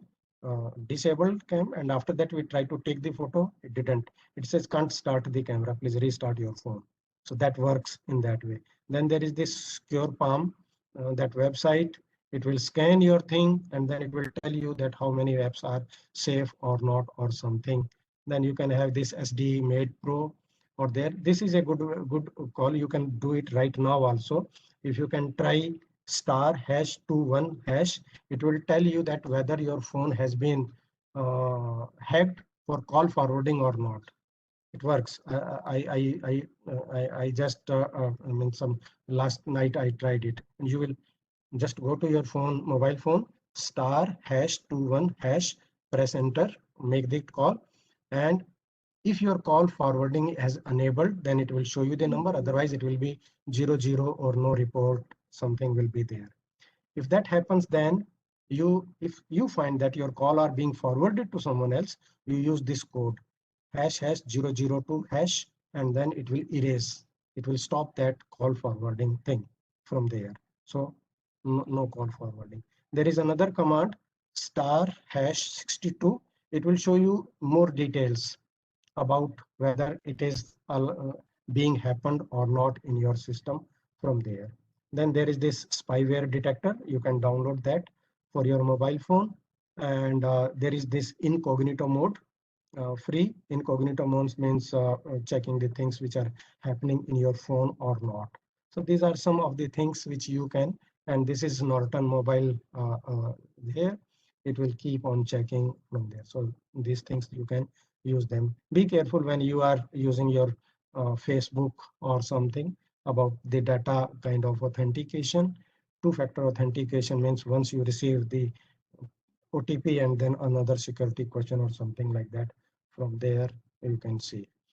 disabled cam, and after that we tried to take the photo. It didn't. It says can't start the camera, please restart your phone. So that works in that way. Then there is this Secure Palm, that website. It will scan your thing and then it will tell you that how many apps are safe or not or something. Then you can have this SD Made Pro or there. This is a good call. You can do it right now also. If you can try *#21#, it will tell you that whether your phone has been hacked for call forwarding or not. It works. I just I mean some last night I tried it. And you will just go to your phone, mobile phone, *#21#, press enter, make the call, and if your call forwarding has enabled, then it will show you the number. Otherwise, it will be 00 or no report. Something will be there. If that happens, then if you find that your call are being forwarded to someone else, you use this code hash 002 hash, and then it will erase. It will stop that call forwarding thing from there. So no call forwarding. There is another command star hash 62. It will show you more details about whether it is being happened or not in your system from there. Then there is this spyware detector. You can download that for your mobile phone. And there is this incognito mode. Free incognito modes means checking the things which are happening in your phone or not. So these are some of the things which you can, and this is Norton Mobile here. It will keep on checking from there. So these things you can use them. Be careful when you are using your Facebook or something about the data kind of authentication. Two-factor authentication means once you receive the OTP and then another security question or something like that, from there you can see.